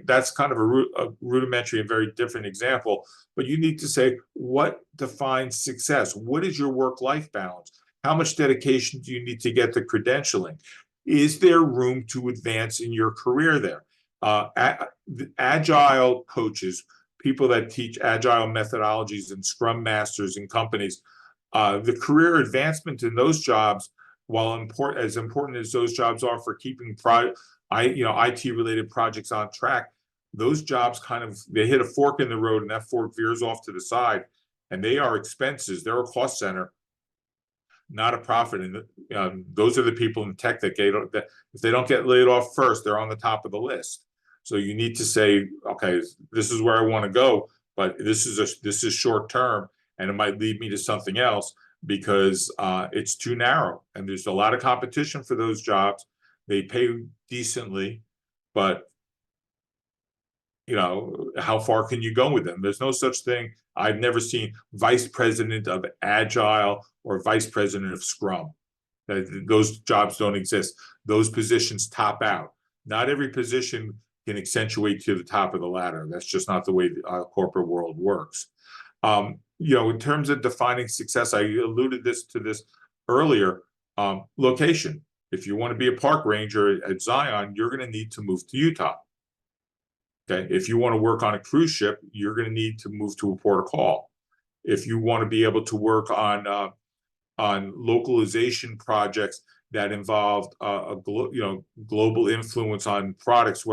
That's kind of a rudimentary and very different example, but you need to say, what defines success? What is your work-life balance? How much dedication do you need to get the credentialing? Is there room to advance in your career there? Agile coaches, people that teach agile methodologies and scrum masters in companies, the career advancement in those jobs, while as important as those jobs are for keeping IT related projects on track, those jobs they hit a fork in the road, and that fork veers off to the side, and they are expenses. They're a cost center, not a profit. And those are the people in tech that if they don't get laid off first, they're on the top of the list. So you need to say, okay, this is where I want to go, but this is short term, and it might lead me to something else because it's too narrow, and there's a lot of competition for those jobs. They pay decently, but how far can you go with them? There's no such thing. I've never seen vice president of Agile or vice president of Scrum. Those jobs don't exist. Those positions top out. Not every position can accentuate to the top of the ladder. That's just not the way the corporate world works. In terms of defining success, I alluded to this earlier. Location. If you want to be a park ranger at Zion, you're going to need to move to Utah. Okay. If you want to work on a cruise ship, you're going to need to move to a port of call. If you want to be able to work on localization projects that involve global influence on products,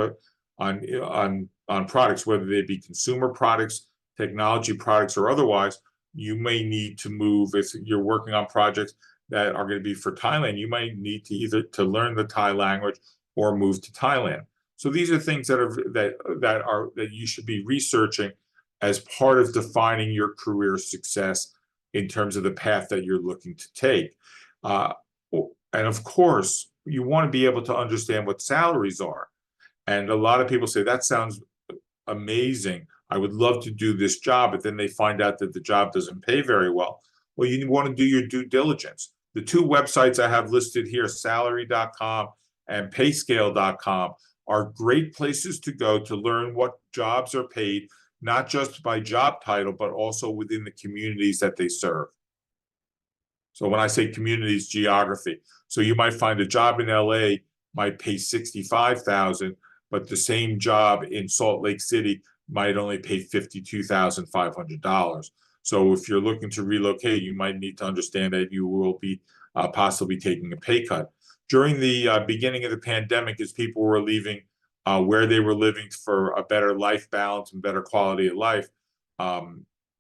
on products, whether they be consumer products, technology products, or otherwise, you may need to move. If you're working on projects that are going to be for Thailand, you might need to either to learn the Thai language or move to Thailand. So these are things that you should be researching as part of defining your career success in terms of the path that you're looking to take. And of course, you want to be able to understand what salaries are. And a lot of people say, that sounds amazing. I would love to do this job, but then they find out that the job doesn't pay very well. Well, you want to do your due diligence. The two websites I have listed here, salary.com and payscale.com, are great places to go to learn what jobs are paid, not just by job title, but also within the communities that they serve. So when I say communities, geography. So you might find a job in LA might pay $65,000, but the same job in Salt Lake City might only pay $52,500. So if you're looking to relocate, you might need to understand that you will be possibly taking a pay cut. During the beginning of the pandemic, as people were leaving where they were living for a better life balance and better quality of life,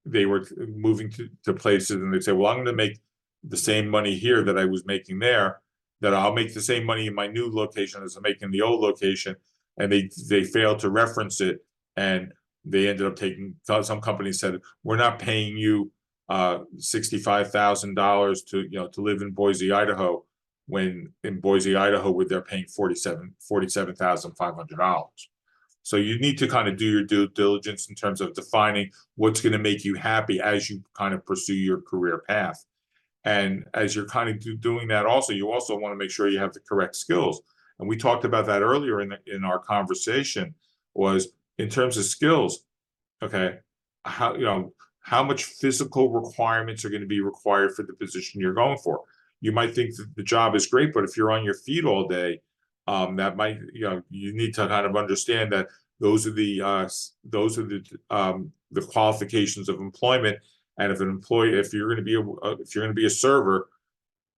they were moving to places, and they'd say, well, I'm going to make the same money here that I was making there, that I'll make the same money in my new location as I make in the old location. And they failed to reference it, and they ended up some companies said, we're not paying you $65,000 to live in Boise, Idaho, when in Boise, Idaho, where they're paying $47,500. So you need to kind of do your due diligence in terms of defining what's going to make you happy as you kind of pursue your career path. And as you're kind of doing that, you also want to make sure you have the correct skills. And we talked about that earlier in our conversation, was in terms of skills. Okay, how much physical requirements are going to be required for the position you're going for? You might think that the job is great, but if you're on your feet all day, that might, you need to kind of understand that those are the qualifications of employment. And if you're going to be a server,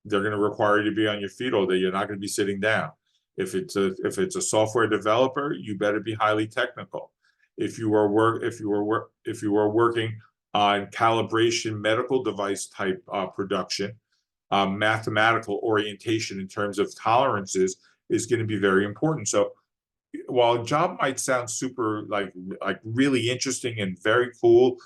they're going to require you to be on your feet all day. You're not going to be sitting down. If it's a software developer, you better be highly technical. If you are working on calibration medical device type production, mathematical orientation in terms of tolerances is going to be very important. So while a job might sound super like really interesting and very cool,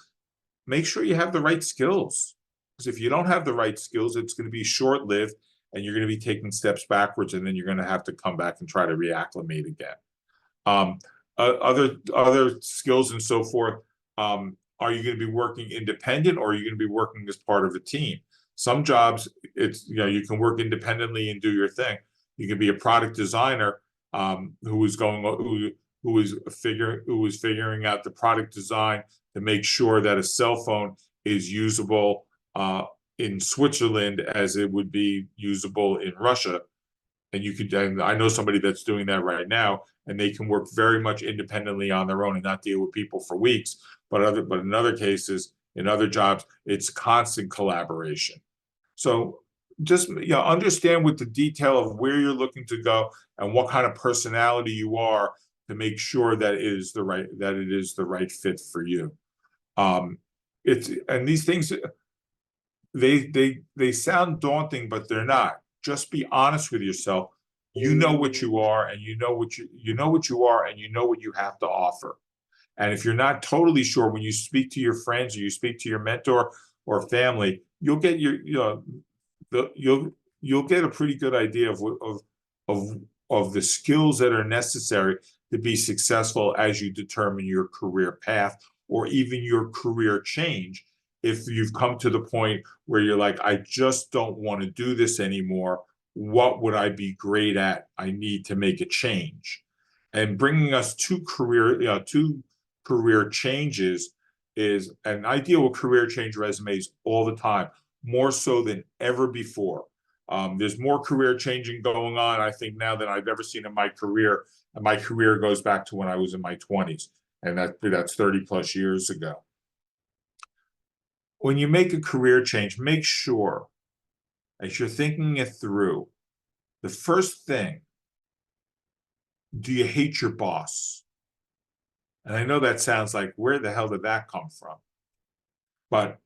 make sure you have the right skills. Because if you don't have the right skills, it's going to be short-lived, and you're going to be taking steps backwards, and then you're going to have to come back and try to reacclimate again. Other skills and so forth. Are you going to be working independent, or are you going to be working as part of a team? Some jobs, you can work independently and do your thing. You can be a product designer who is figuring out the product design to make sure that a cell phone is usable in Switzerland as it would be usable in Russia. And I know somebody that's doing that right now, and they can work very much independently on their own and not deal with people for weeks. But in other cases, in other jobs, it's constant collaboration. So just understand with the detail of where you're looking to go and what kind of personality you are to make sure that it is the right fit for you. And these things, they sound daunting, but they're not. Just be honest with yourself. You know what you are, and you know what you are, and you know what you have to offer. And if you're not totally sure, when you speak to your friends or you speak to your mentor or family, you'll get you'll get a pretty good idea of of the skills that are necessary to be successful as you determine your career path or even your career change. If you've come to the point where you're like, I just don't want to do this anymore, what would I be great at? I need to make a change. And bringing us to career changes is, and I deal with career change resumes all the time, more so than ever before. There's more career changing going on, I think, now than I've ever seen in my career. And my career goes back to when I was in my 20s, and that's 30 plus years ago. When you make a career change, make sure, as you're thinking it through, the first thing, do you hate your boss? And I know that sounds like, where the hell did that come from? But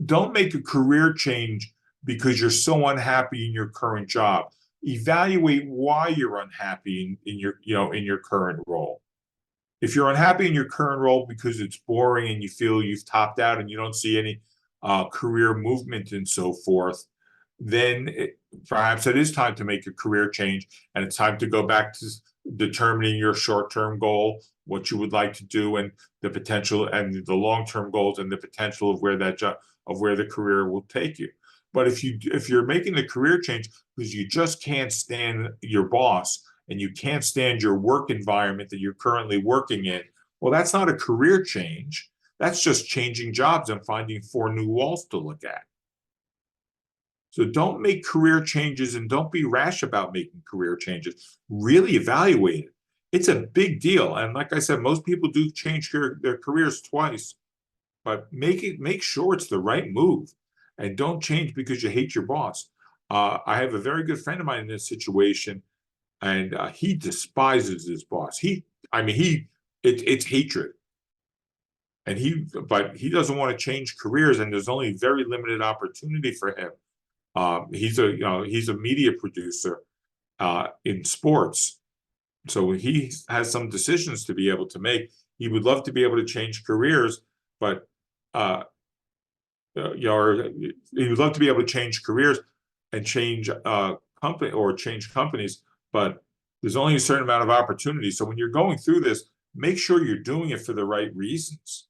don't make a career change because you're so unhappy in your current job. Evaluate why you're unhappy in your, in your current role. If you're unhappy in your current role because it's boring and you feel you've topped out and you don't see any career movement and so forth, then perhaps it is time to make a career change, and it's time to go back to determining your short-term goal, what you would like to do, and the potential and the long-term goals and the potential of where that job of where the career will take you. But if you're making the career change because you just can't stand your boss and you can't stand your work environment that you're currently working in, well, that's not a career change. That's just changing jobs and finding four new walls to look at. So don't make career changes and don't be rash about making career changes. Really evaluate it. It's a big deal. And like I said, most people do change their careers twice, but make sure it's the right move, and don't change because you hate your boss. I have a very good friend of mine in this situation, and he despises his boss. It's hatred, and but he doesn't want to change careers, and there's only very limited opportunity for him. He's a media producer in sports, so he has some decisions to be able to make. He would love to be able to change careers, but he would love to be able to change careers and change change companies, but there's only a certain amount of opportunity. So when you're going through this, make sure you're doing it for the right reasons.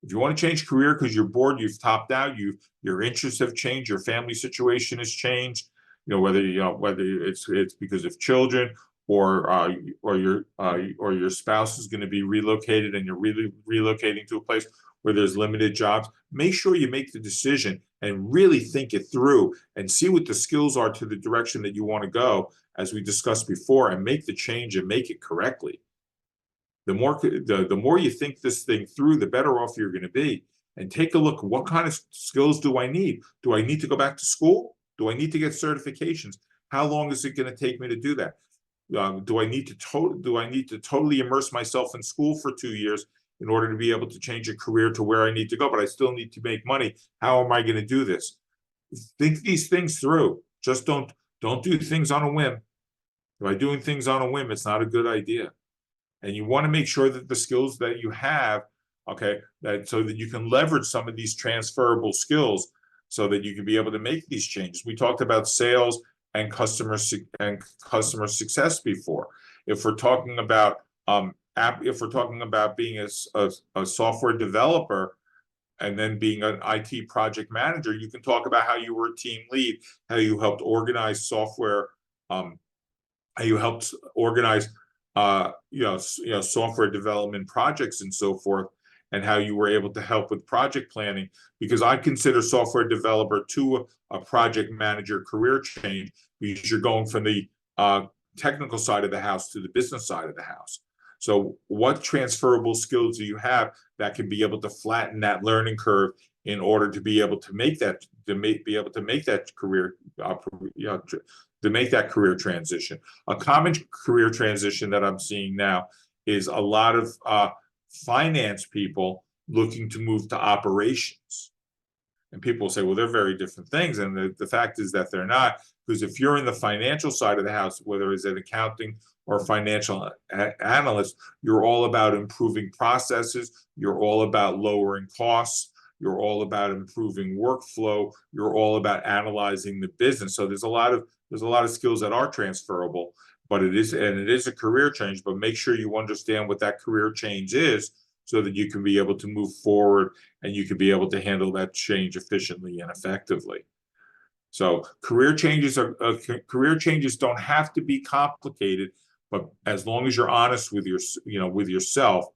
If you want to change career because you're bored, you've topped out, your interests have changed, your family situation has changed, whether it's because of children or your spouse is going to be relocated and you're really relocating to a place where there's limited jobs, make sure you make the decision and really think it through and see what the skills are to the direction that you want to go, as we discussed before, and make the change and make it correctly. The more you think this thing through, the better off you're going to be. And take a look, what kind of skills do I need? Do I need to go back to school? Do I need to get certifications? How long is it going to take me to do that? Do I need to totally immerse myself in school for 2 years in order to be able to change a career to where I need to go, but I still need to make money? How am I going to do this? Think these things through. Just don't do things on a whim. By doing things on a whim, it's not a good idea. And you want to make sure that the skills that you have, so that you can leverage some of these transferable skills so that you can be able to make these changes. We talked about sales and customer success before. If we're talking about being a software developer and then being an IT project manager, you can talk about how you were a team lead, how you helped organize software, how you helped organize software development projects and so forth, and how you were able to help with project planning. Because I consider software developer to a project manager career change, because you're going from the technical side of the house to the business side of the house. So what transferable skills do you have that can be able to flatten that learning curve in order to be able to make that career to make that career transition? A common career transition that I'm seeing now is a lot of finance people looking to move to operations. And people will say, well, they're very different things. And the fact is that they're not, because if you're in the financial side of the house, whether it's an accounting or financial analyst, you're all about improving processes. You're all about lowering costs. You're all about improving workflow. You're all about analyzing the business. So there's a lot of skills that are transferable, but it is a career change. But make sure you understand what that career change is, so that you can be able to move forward and you can be able to handle that change efficiently and effectively. So career changes don't have to be complicated, but as long as you're honest with with yourself,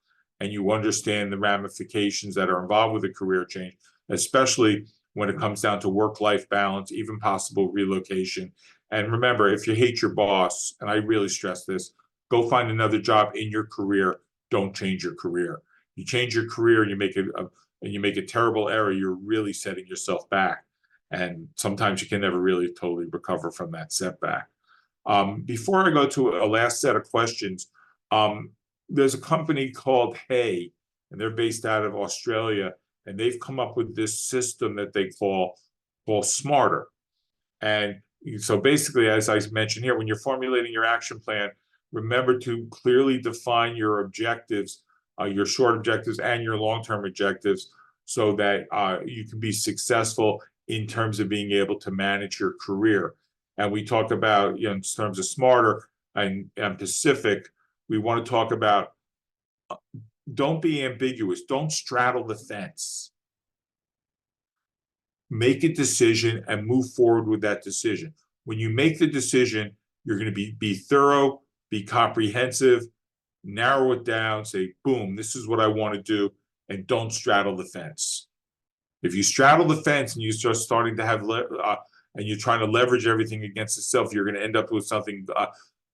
and you understand the ramifications that are involved with a career change, especially when it comes down to work-life balance, even possible relocation. And remember, if you hate your boss, and I really stress this, go find another job in your career. Don't change your career. You change your career and you make a terrible error, you're really setting yourself back. And sometimes you can never really totally recover from that setback. Before I go to a last set of questions, there's a company called Hay, and they're based out of Australia, and they've come up with this system that they call Smarter. And so basically, as I mentioned here, when you're formulating your action plan, remember to clearly define your objectives, your short objectives and your long-term objectives, so that you can be successful in terms of being able to manage your career. And we talked about, in terms of Smarter and Pacific, we want to talk about don't be ambiguous. Don't straddle the fence. Make a decision and move forward with that decision. When you make the decision, you're going to be thorough, be comprehensive, narrow it down, say, boom, this is what I want to do, and don't straddle the fence. If you straddle the fence and you start starting to have, and you're trying to leverage everything against itself, you're going to end up with something.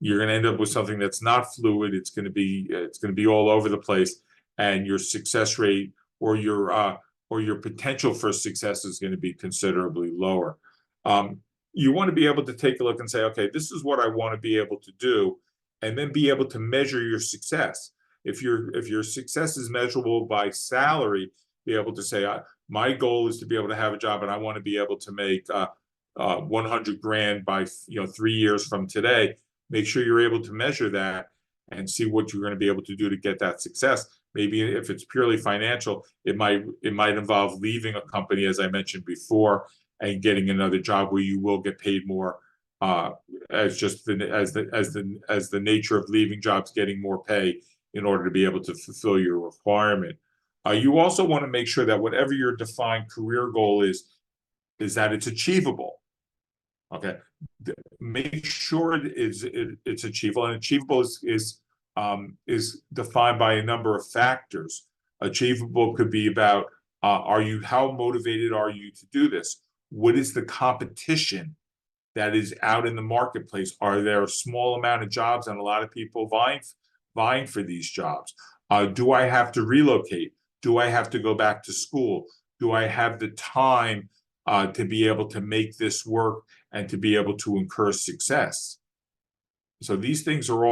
You're going to end up with something that's not fluid. It's going to be all over the place, and your success rate or your potential for success is going to be considerably lower. You want to be able to take a look and say, okay, this is what I want to be able to do, and then be able to measure your success. If your success is measurable by salary, be able to say, my goal is to be able to have a job, and I want to be able to make 100 grand by 3 years from today. Make sure you're able to measure that and see what you're going to be able to do to get that success. Maybe if it's purely financial, it might involve leaving a company, as I mentioned before, and getting another job where you will get paid more, as the nature of leaving jobs, getting more pay in order to be able to fulfill your requirement. You also want to make sure that whatever your defined career goal is that it's achievable. Okay, make sure it's achievable, and achievable is defined by a number of factors. Achievable could be about how motivated are you to do this? What is the competition that is out in the marketplace? Are there a small amount of jobs and a lot of people vying for these jobs? Do I have to relocate? Do I have to go back to school? Do I have the time to be able to make this work and to be able to incur success? So these things are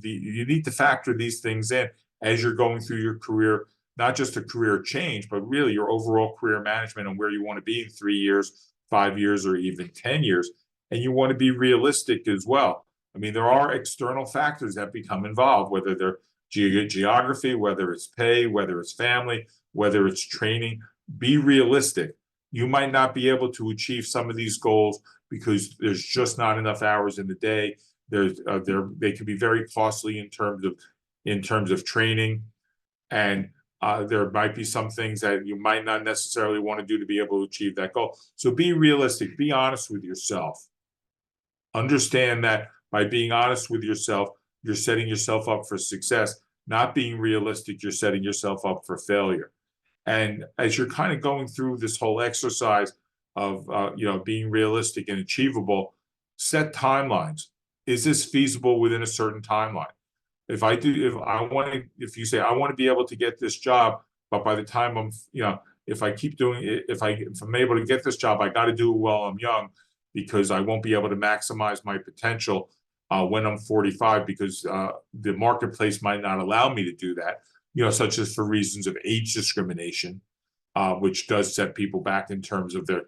you need to factor these things in as you're going through your career, not just a career change, but really your overall career management and where you want to be in 3 years, 5 years, or even 10 years. And you want to be realistic as well. I mean, there are external factors that become involved, whether they're geography, whether it's pay, whether it's family, whether it's training. Be realistic. You might not be able to achieve some of these goals because there's just not enough hours in the day. They can be very costly in terms of training, and there might be some things that you might not necessarily want to do to be able to achieve that goal. So be realistic. Be honest with yourself. Understand that by being honest with yourself, you're setting yourself up for success. Not being realistic, you're setting yourself up for failure. And as you're kind of going through this whole exercise of being realistic and achievable, set timelines. Is this feasible within a certain timeline? If you say I want to be able to get this job, but by the time if I keep doing it, if I'm able to get this job, I got to do it while I'm young, because I won't be able to maximize my potential when I'm 45, because the marketplace might not allow me to do that, such as for reasons of age discrimination. which does set people back in terms of their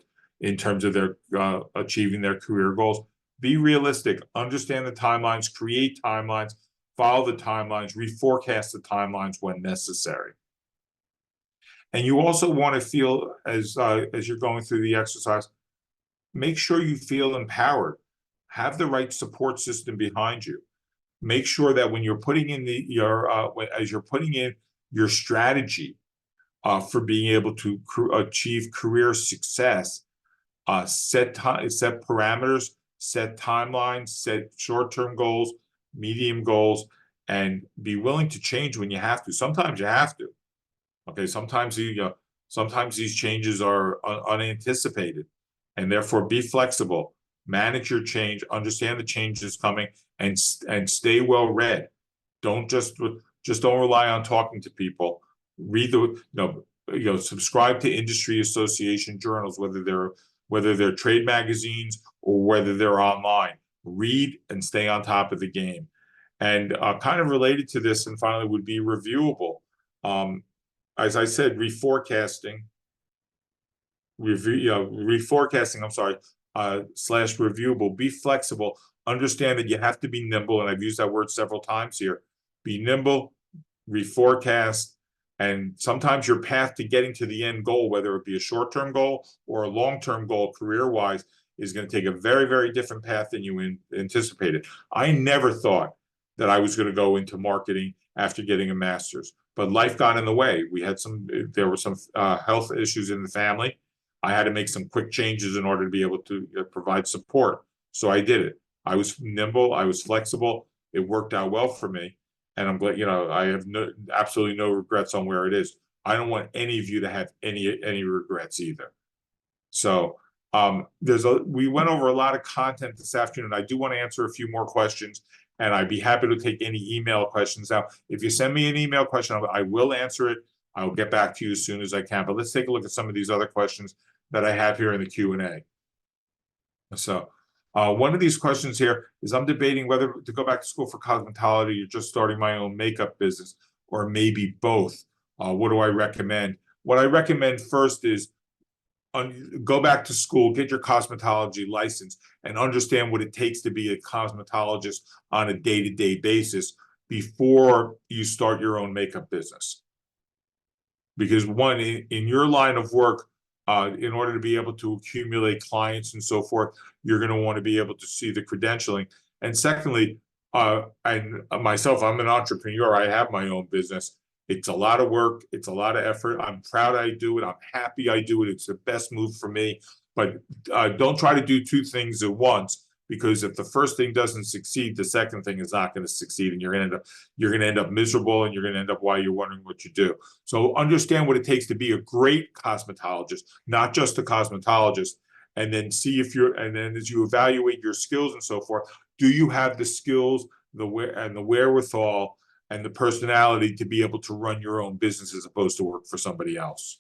achieving their career goals. Be realistic, understand the timelines, create timelines, follow the timelines, reforecast the timelines when necessary. And you also want to feel, as you're going through the exercise, make sure you feel empowered. Have the right support system behind you. Make sure that when you're putting in as you're putting in your strategy for being able to achieve career success, set parameters, set timelines, set short-term goals, medium goals, and be willing to change when you have to. Sometimes you have to. Okay, sometimes these changes are unanticipated, and therefore be flexible, manage your change, understand the change is coming, and stay well read. Don't just don't rely on talking to people. Read subscribe to industry association journals, whether they're trade magazines or whether they're online. Read and stay on top of the game. And kind of related to this, and finally, would be reviewable. As I said, reforecasting, I'm sorry, slash reviewable. Be flexible. Understand that you have to be nimble, and I've used that word several times here. Be nimble, reforecast, and sometimes your path to getting to the end goal, whether it be a short-term goal or a long-term goal career-wise, is going to take a very, very different path than you anticipated. I never thought that I was going to go into marketing after getting a master's, but life got in the way. There were some health issues in the family. I had to make some quick changes in order to be able to provide support. So I did it. I was nimble. I was flexible. It worked out well for me. And I'm glad, I have absolutely no regrets on where it is. I don't want any of you to have any regrets either. So we went over a lot of content this afternoon. I do want to answer a few more questions, and I'd be happy to take any email questions. Now, if you send me an email question, I will answer it. I'll get back to you as soon as I can. But let's take a look at some of these other questions that I have here in the Q&A. So one of these questions here is, I'm debating whether to go back to school for cosmetology or just starting my own makeup business, or maybe both. What do I recommend? What I recommend first is go back to school, get your cosmetology license, and understand what it takes to be a cosmetologist on a day-to-day basis before you start your own makeup business. Because one, in your line of work, in order to be able to accumulate clients and so forth, you're going to want to be able to see the credentialing. And secondly, and myself, I'm an entrepreneur. I have my own business. It's a lot of work. It's a lot of effort. I'm proud I do it. I'm happy I do it. It's the best move for me. But don't try to do two things at once, because if the first thing doesn't succeed, the second thing is not going to succeed, and you're going to end up miserable, and you're going to end up while you're wondering what you do. So understand what it takes to be a great cosmetologist, not just a cosmetologist, and then and then as you evaluate your skills and so forth, do you have the skills, the wherewithal, and the personality to be able to run your own business as opposed to work for somebody else?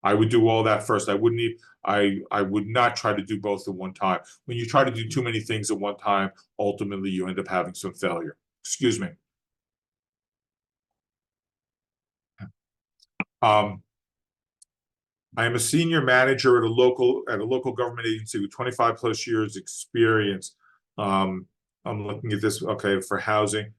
I would do all that first. I would not try to do both at one time. When you try to do too many things at one time, ultimately you end up having some failure. Excuse me. I am a senior manager at a local government agency with 25 plus years experience. I'm looking at this, okay, for housing.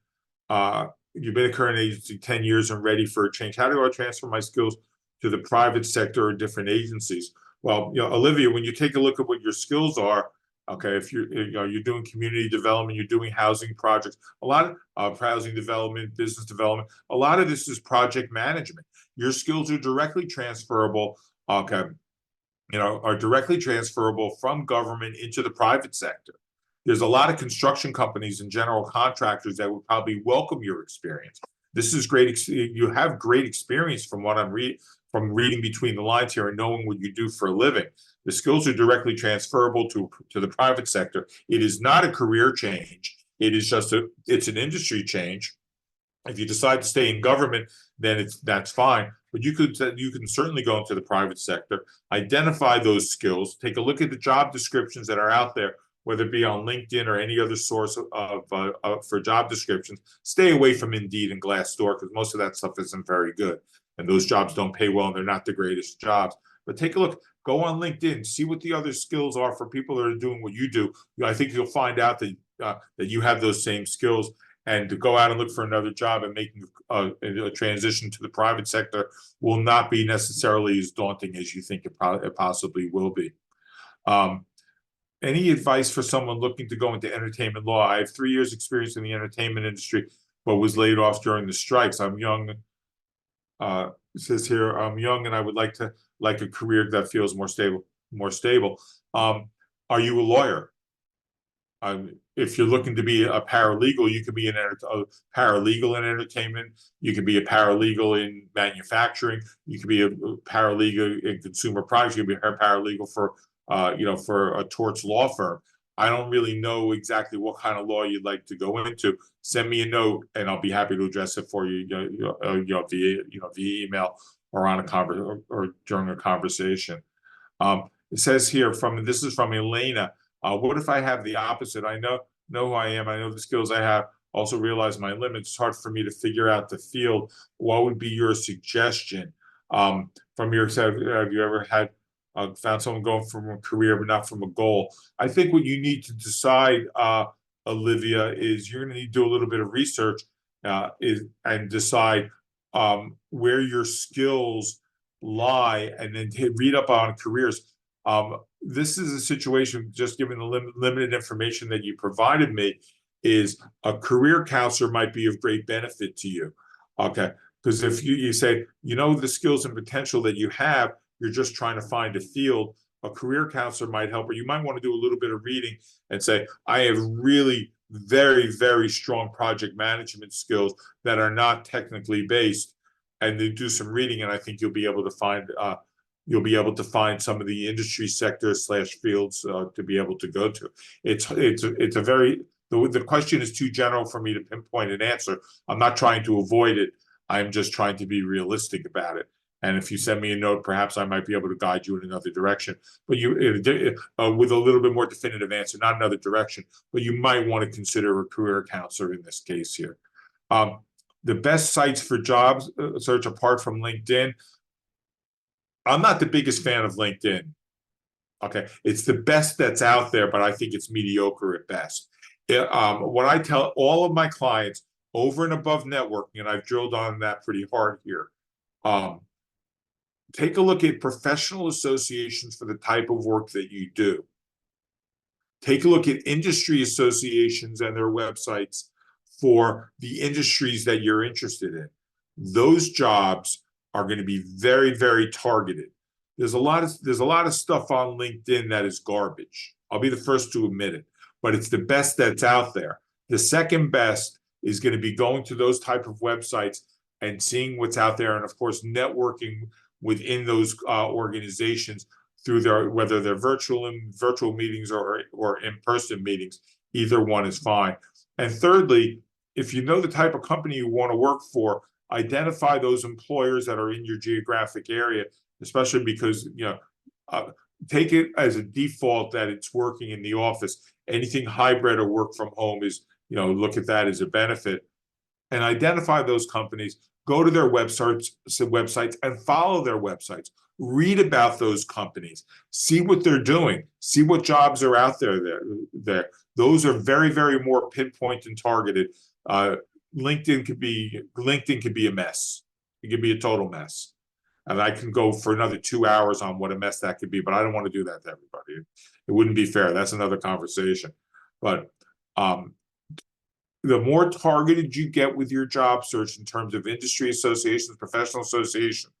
You've been at current agency 10 years and ready for a change. How do I transfer my skills to the private sector or different agencies? Well, Olivia, when you take a look at what your skills are, okay, if you're doing community development, you're doing housing projects, a lot of housing development, business development, a lot of this is project management. Your skills are directly transferable, okay, are directly transferable from government into the private sector. There's a lot of construction companies and general contractors that would probably welcome your experience. This is great. You have great experience from what I'm reading between the lines here and knowing what you do for a living. The skills are directly transferable to the private sector. It is not a career change. It is just it's an industry change. If you decide to stay in government, then that's fine. But you can certainly go into the private sector, identify those skills, take a look at the job descriptions that are out there, whether it be on LinkedIn or any other source for job descriptions. Stay away from Indeed and Glassdoor, because most of that stuff isn't very good. and those jobs don't pay well and they're not the greatest jobs. But take a look, go on LinkedIn, see what the other skills are for people that are doing what you do. I think you'll find out that you have those same skills, and to go out and look for another job and making a transition to the private sector will not be necessarily as daunting as you think it possibly will be. Um, any advice for someone looking to go into entertainment law? I have 3 years experience in the entertainment industry, but was laid off during the strikes. I'm young. It says here, I'm young and I would like a career that feels more stable, more stable. Are you a lawyer? If you're looking to be a paralegal, you could be a paralegal in entertainment. You could be a paralegal in manufacturing. You could be a paralegal in consumer products. You could be a paralegal for, for a torts law firm. I don't really know exactly what kind of law you'd like to go into. Send me a note, and I'll be happy to address it for you. Via email or on a or during a conversation. It says here this is from Elena. What if I have the opposite? I know who I am. I know the skills I have. Also realize my limits. It's hard for me to figure out the field. What would be your suggestion? From your side, have you ever had found someone going from a career but not from a goal? I think what you need to decide, Olivia, is you're going to need to do a little bit of research and decide where your skills lie, and then read up on careers. This is a situation, just given the limited information that you provided me, is a career counselor might be of great benefit to you. Okay. Because if you say, the skills and potential that you have, you're just trying to find a field, a career counselor might help, or you might want to do a little bit of reading and say, I have really very, very strong project management skills that are not technically based, and they do some reading, and I think you'll be able to find some of the industry sectors / fields to be able to go to. It's a very the question is too general for me to pinpoint an answer. I'm not trying to avoid it. I'm just trying to be realistic about it. And if you send me a note, perhaps I might be able to guide you in another direction. But with a little bit more definitive answer, not another direction. But you might want to consider a career counselor in this case here. The best sites for jobs search apart from LinkedIn. I'm not the biggest fan of LinkedIn. Okay, it's the best that's out there, but I think it's mediocre at best. What I tell all of my clients, over and above networking, and I've drilled on that pretty hard here, take a look at professional associations for the type of work that you do. Take a look at industry associations and their websites for the industries that you're interested in. Those jobs are going to be very, very targeted. There's a lot of stuff on LinkedIn that is garbage. I'll be the first to admit it, but it's the best that's out there. The second best is going to be going to those type of websites and seeing what's out there, and of course networking within those organizations through whether they're virtual meetings or in-person meetings. Either one is fine. And thirdly, if you know the type of company you want to work for, identify those employers that are in your geographic area, especially because take it as a default that it's working in the office. Anything hybrid or work from home is, look at that as a benefit. And identify those companies, go to their websites and follow their websites. Read about those companies, see what they're doing, see what jobs are out there. Those are very, very more pinpoint and targeted. LinkedIn could be a mess. It could be a total mess. And I can go for another 2 hours on what a mess that could be, but I don't want to do that to everybody. It wouldn't be fair. That's another conversation. But the more targeted you get with your job search in terms of industry associations, professional associations,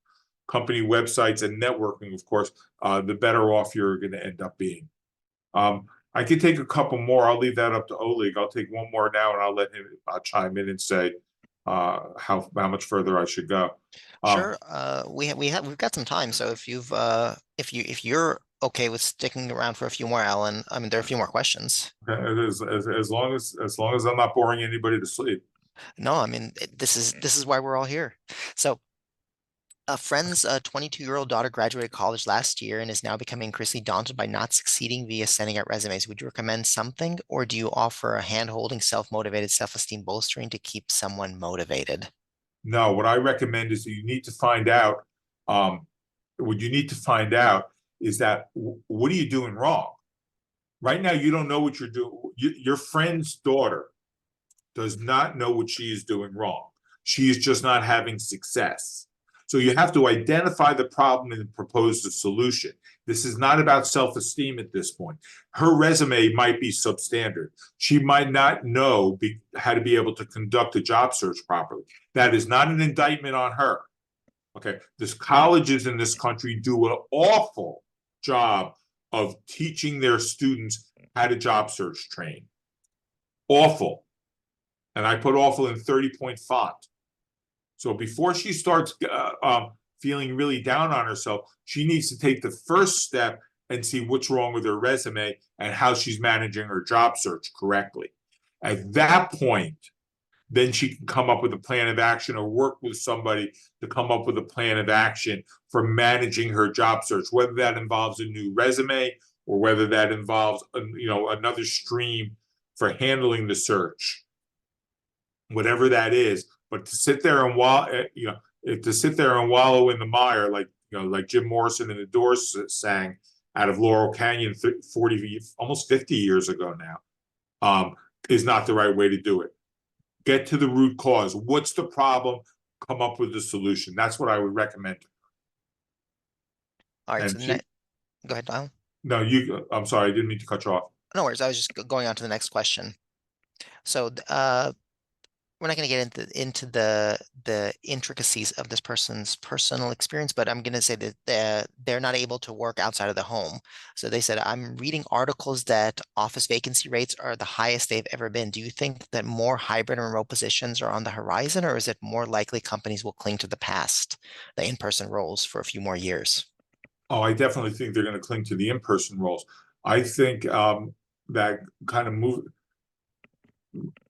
company websites, and networking, of course, the better off you're going to end up being. I could take a couple more. I'll leave that up to Oleg. I'll take one more now, and I'll let him chime in and say how much further I should go. Sure. We've got some time. So if you're okay with sticking around for a few more, Alan, I mean, there are a few more questions. As long as I'm not boring anybody to sleep. No, I mean, this is why we're all here. So a friend's 22-year-old daughter graduated college last year and is now becoming increasingly daunted by not succeeding via sending out resumes. Would you recommend something, or do you offer a hand-holding, self-motivated, self-esteem bolstering to keep someone motivated? No, what I recommend is that you need to find out, um, what you need to find out is that what are you doing wrong? Right now, you don't know what you're doing. Your friend's daughter does not know what she is doing wrong. She is just not having success. So you have to identify the problem and propose the solution. This is not about self-esteem at this point. Her resume might be substandard. She might not know how to be able to conduct a job search properly. That is not an indictment on her. Okay, this colleges in this country do an awful job of teaching their students how to job search train. Awful. And I put awful in 30-point font. So before she starts feeling really down on herself, she needs to take the first step and see what's wrong with her resume and how she's managing her job search correctly. At that point, then she can come up with a plan of action or work with somebody to come up with a plan of action for managing her job search, whether that involves a new resume or whether that involves another stream for handling the search, whatever that is. But to sit there and to sit there and wallow in the mire, like Jim Morrison and the Doors sang out of Laurel Canyon 40, almost 50 years ago now, is not the right way to do it. Get to the root cause. What's the problem? Come up with a solution. That's what I would recommend. All right, so And she, go ahead, Alan. no, I'm sorry, I didn't mean to cut you off. No worries. I was just going on to the next question. So, we're not going to get into the intricacies of this person's personal experience, but I'm going to say that they're not able to work outside of the home. So they said, I'm reading articles that office vacancy rates are the highest they've ever been. Do you think that more hybrid and remote positions are on the horizon, or is it more likely companies will cling to the past, the in-person roles for a few more years? Oh, I definitely think they're going to cling to the in-person roles. I think that kind of move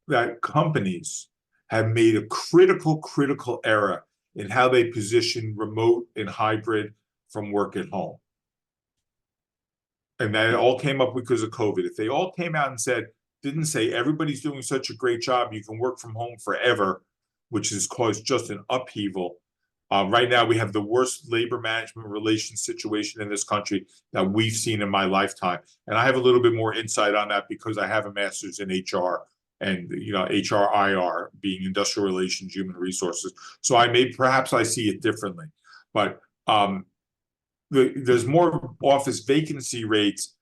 that companies have made a critical error in how they position remote and hybrid from work at home. And that all came up because of COVID. If they all came out and didn't say everybody's doing such a great job, you can work from home forever, which has caused just an upheaval. Right now, we have the worst labor management relations situation in this country that we've seen in my lifetime. And I have a little bit more insight on that because I have a master's in HR and HRIR being industrial relations, human resources. So perhaps I see it differently, but there's more office vacancy rates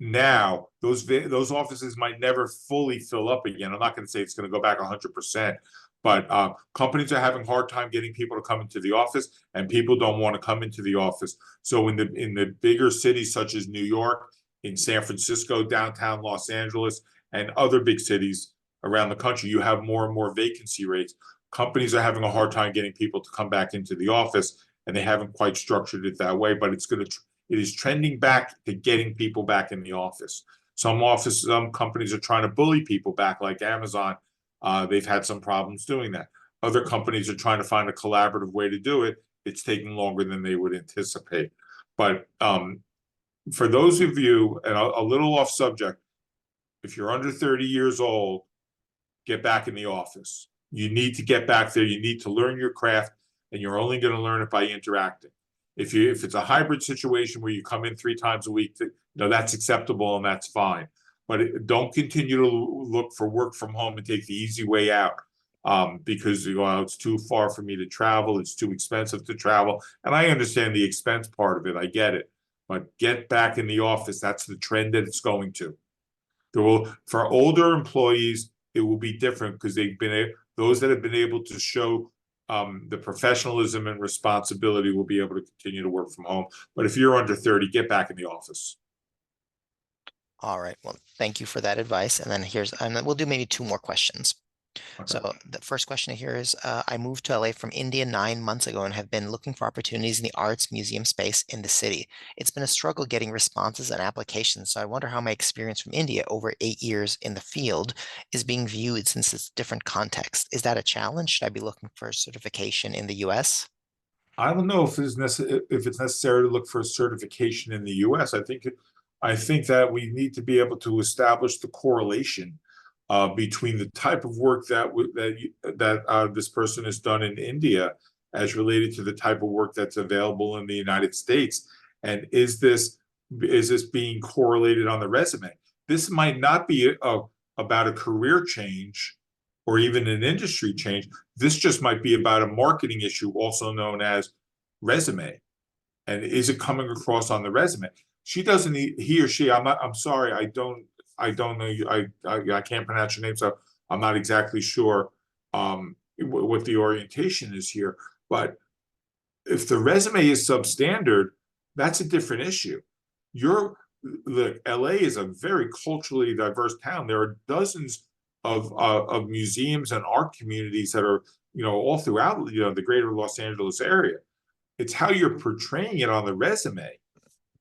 now. Those offices might never fully fill up again. I'm not going to say it's going to go back 100%, but companies are having a hard time getting people to come into the office, and people don't want to come into the office. So in the bigger cities such as New York, in San Francisco, downtown Los Angeles, and other big cities around the country, you have more and more vacancy rates. Companies are having a hard time getting people to come back into the office, and they haven't quite structured it that way. But it is trending back to getting people back in the office. Some companies are trying to bully people back, like Amazon. They've had some problems doing that. Other companies are trying to find a collaborative way to do it. It's taking longer than they would anticipate. But for those of you, and a little off subject, if you're under 30 years old, get back in the office. You need to get back there. You need to learn your craft, and you're only going to learn it by interacting. If it's a hybrid situation where you come in 3 times a week, that's acceptable and that's fine. But don't continue to look for work from home and take the easy way out, because it's too far for me to travel. It's too expensive to travel, and I understand the expense part of it. I get it, but get back in the office. That's the trend that it's going to. For older employees, it will be different because those that have been able to show the professionalism and responsibility will be able to continue to work from home. But if you're under 30, get back in the office. All right. Well, thank you for that advice. And then we'll do maybe 2 more questions. Okay. So the first question here is, I moved to LA from India 9 months ago and have been looking for opportunities in the arts museum space in the city. It's been a struggle getting responses and applications. So I wonder how my experience from India over 8 years in the field is being viewed since it's a different context. Is that a challenge? Should I be looking for a certification in the US? I don't know if it's necessary to look for a certification in the U.S. I think that we need to be able to establish the correlation between the type of work that this person has done in India as related to the type of work that's available in the United States, and is this being correlated on the resume? This might not be about a career change or even an industry change. This just might be about a marketing issue, also known as resume. And is it coming across on the resume? She doesn't need, he or she, I'm sorry, I don't know you, I can't pronounce your name, so I'm not exactly sure what the orientation is here. But if the resume is substandard, that's a different issue. Look, LA is a very culturally diverse town. There are dozens of museums and art communities that are, all throughout, the greater Los Angeles area. It's how you're portraying it on the resume.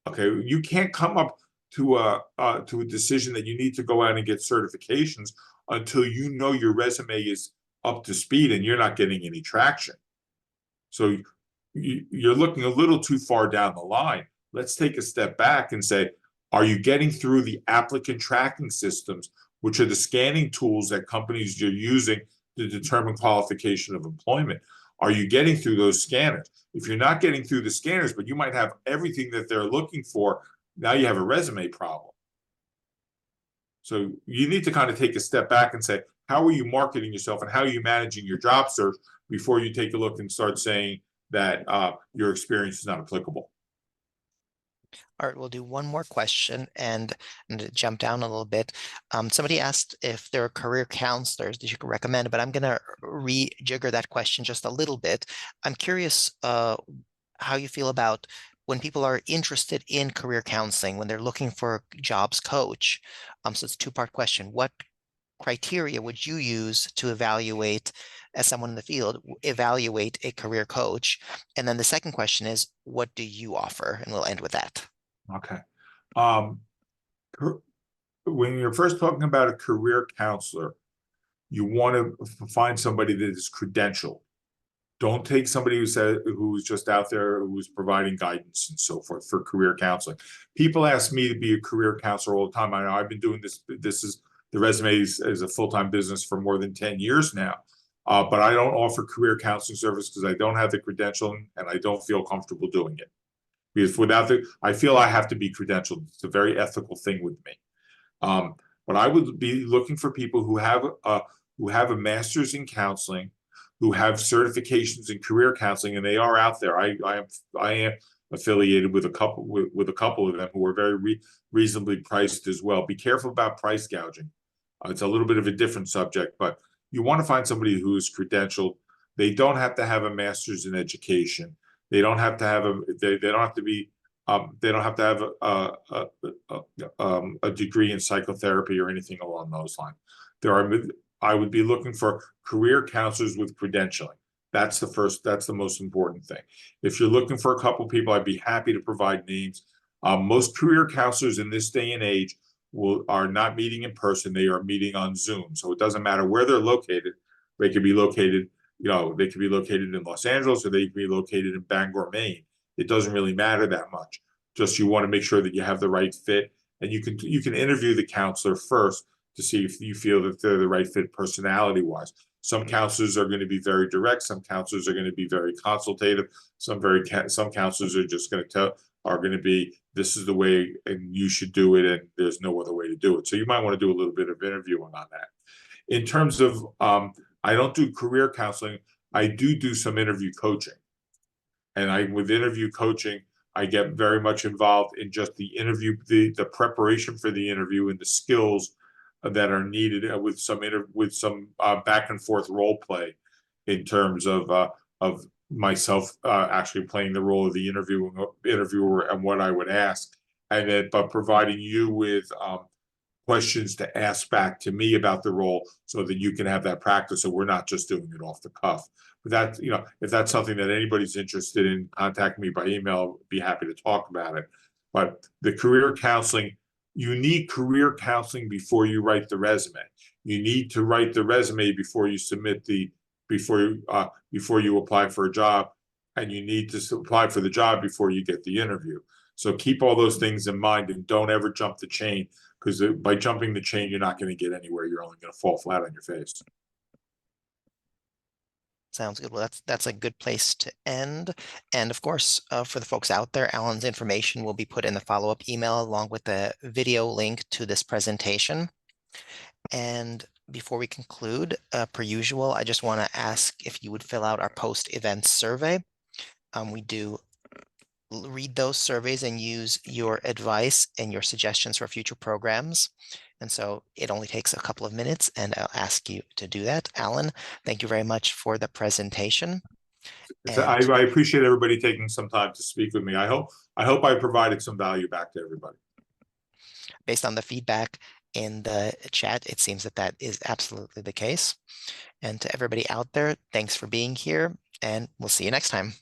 Okay, you can't come up to a decision that you need to go out and get certifications until you know your resume is up to speed and you're not getting any traction. So you're looking a little too far down the line. Let's take a step back and say, are you getting through the applicant tracking systems, which are the scanning tools that companies are using to determine qualification of employment? Are you getting through those scanners? If you're not getting through the scanners, but you might have everything that they're looking for, now you have a resume problem. So you need to kind of take a step back and say, how are you marketing yourself and how are you managing your job search before you take a look and start saying that your experience is not applicable? All right, we'll do one more question and to jump down a little bit. Somebody asked if there are career counselors that you could recommend, but I'm going to rejigger that question just a little bit. I'm curious how you feel about when people are interested in career counseling, when they're looking for a jobs coach. So it's a two-part question. What criteria would you use to evaluate, as someone in the field, evaluate a career coach? And then the second question is, what do you offer? And we'll end with that. Okay. Um, when you're first talking about a career counselor, you want to find somebody that is credentialed. Don't take somebody who's just out there who's providing guidance and so forth for career counseling. People ask me to be a career counselor all the time. I know I've been doing this. This is the resume is a full-time business for more than 10 years now. But I don't offer career counseling service because I don't have the credentialing and I don't feel comfortable doing it. Because I feel I have to be credentialed. It's a very ethical thing with me. But I would be looking for people who have a master's in counseling, who have certifications in career counseling, and they are out there. I am affiliated with a couple of them who are very reasonably priced as well. Be careful about price gouging. It's a little bit of a different subject, but you want to find somebody who is credentialed. They don't have to have a master's in education. They don't have to have they don't have to be they don't have to have a degree in psychotherapy or anything along those lines. I would be looking for career counselors with credentialing. That's the most important thing. If you're looking for a couple of people, I'd be happy to provide names. Most career counselors in this day and age are not meeting in person. They are meeting on Zoom. So it doesn't matter where they're located. They could be located, they could be located in Los Angeles or they could be located in Bangor, Maine. It doesn't really matter that much. Just you want to make sure that you have the right fit, and you can interview the counselor first to see if you feel that they're the right fit personality-wise. Some counselors are going to be very direct. Some counselors are going to be very consultative. Some counselors are just going to be, this is the way and you should do it and there's no other way to do it. So you might want to do a little bit of interviewing on that. In terms of, I don't do career counseling. I do some interview coaching. And with interview coaching, I get very much involved in just the interview, the preparation for the interview and the skills that are needed with some back and forth role play in terms of myself actually playing the role of the interviewer and what I would ask, and then but providing you with questions to ask back to me about the role so that you can have that practice, so we're not just doing it off the cuff. But that, if that's something that anybody's interested in, contact me by email. I'd be happy to talk about it. But the career counseling, you need career counseling before you write the resume. You need to write the resume before you before you apply for a job, and you need to apply for the job before you get the interview. So keep all those things in mind and don't ever jump the chain because by jumping the chain, you're not going to get anywhere. You're only going to fall flat on your face. Sounds good. Well, that's a good place to end. And of course, for the folks out there, Alan's information will be put in the follow-up email along with the video link to this presentation. And before we conclude, per usual, I just want to ask if you would fill out our post-event survey. We do read those surveys and use your advice and your suggestions for future programs. And so it only takes a couple of minutes, and I'll ask you to do that. Alan, thank you very much for the presentation. So I, And I appreciate everybody taking some time to speak with me. I hope I provided some value back to everybody. based on the feedback in the chat, it seems that that is absolutely the case. And to everybody out there, thanks for being here, and we'll see you next time.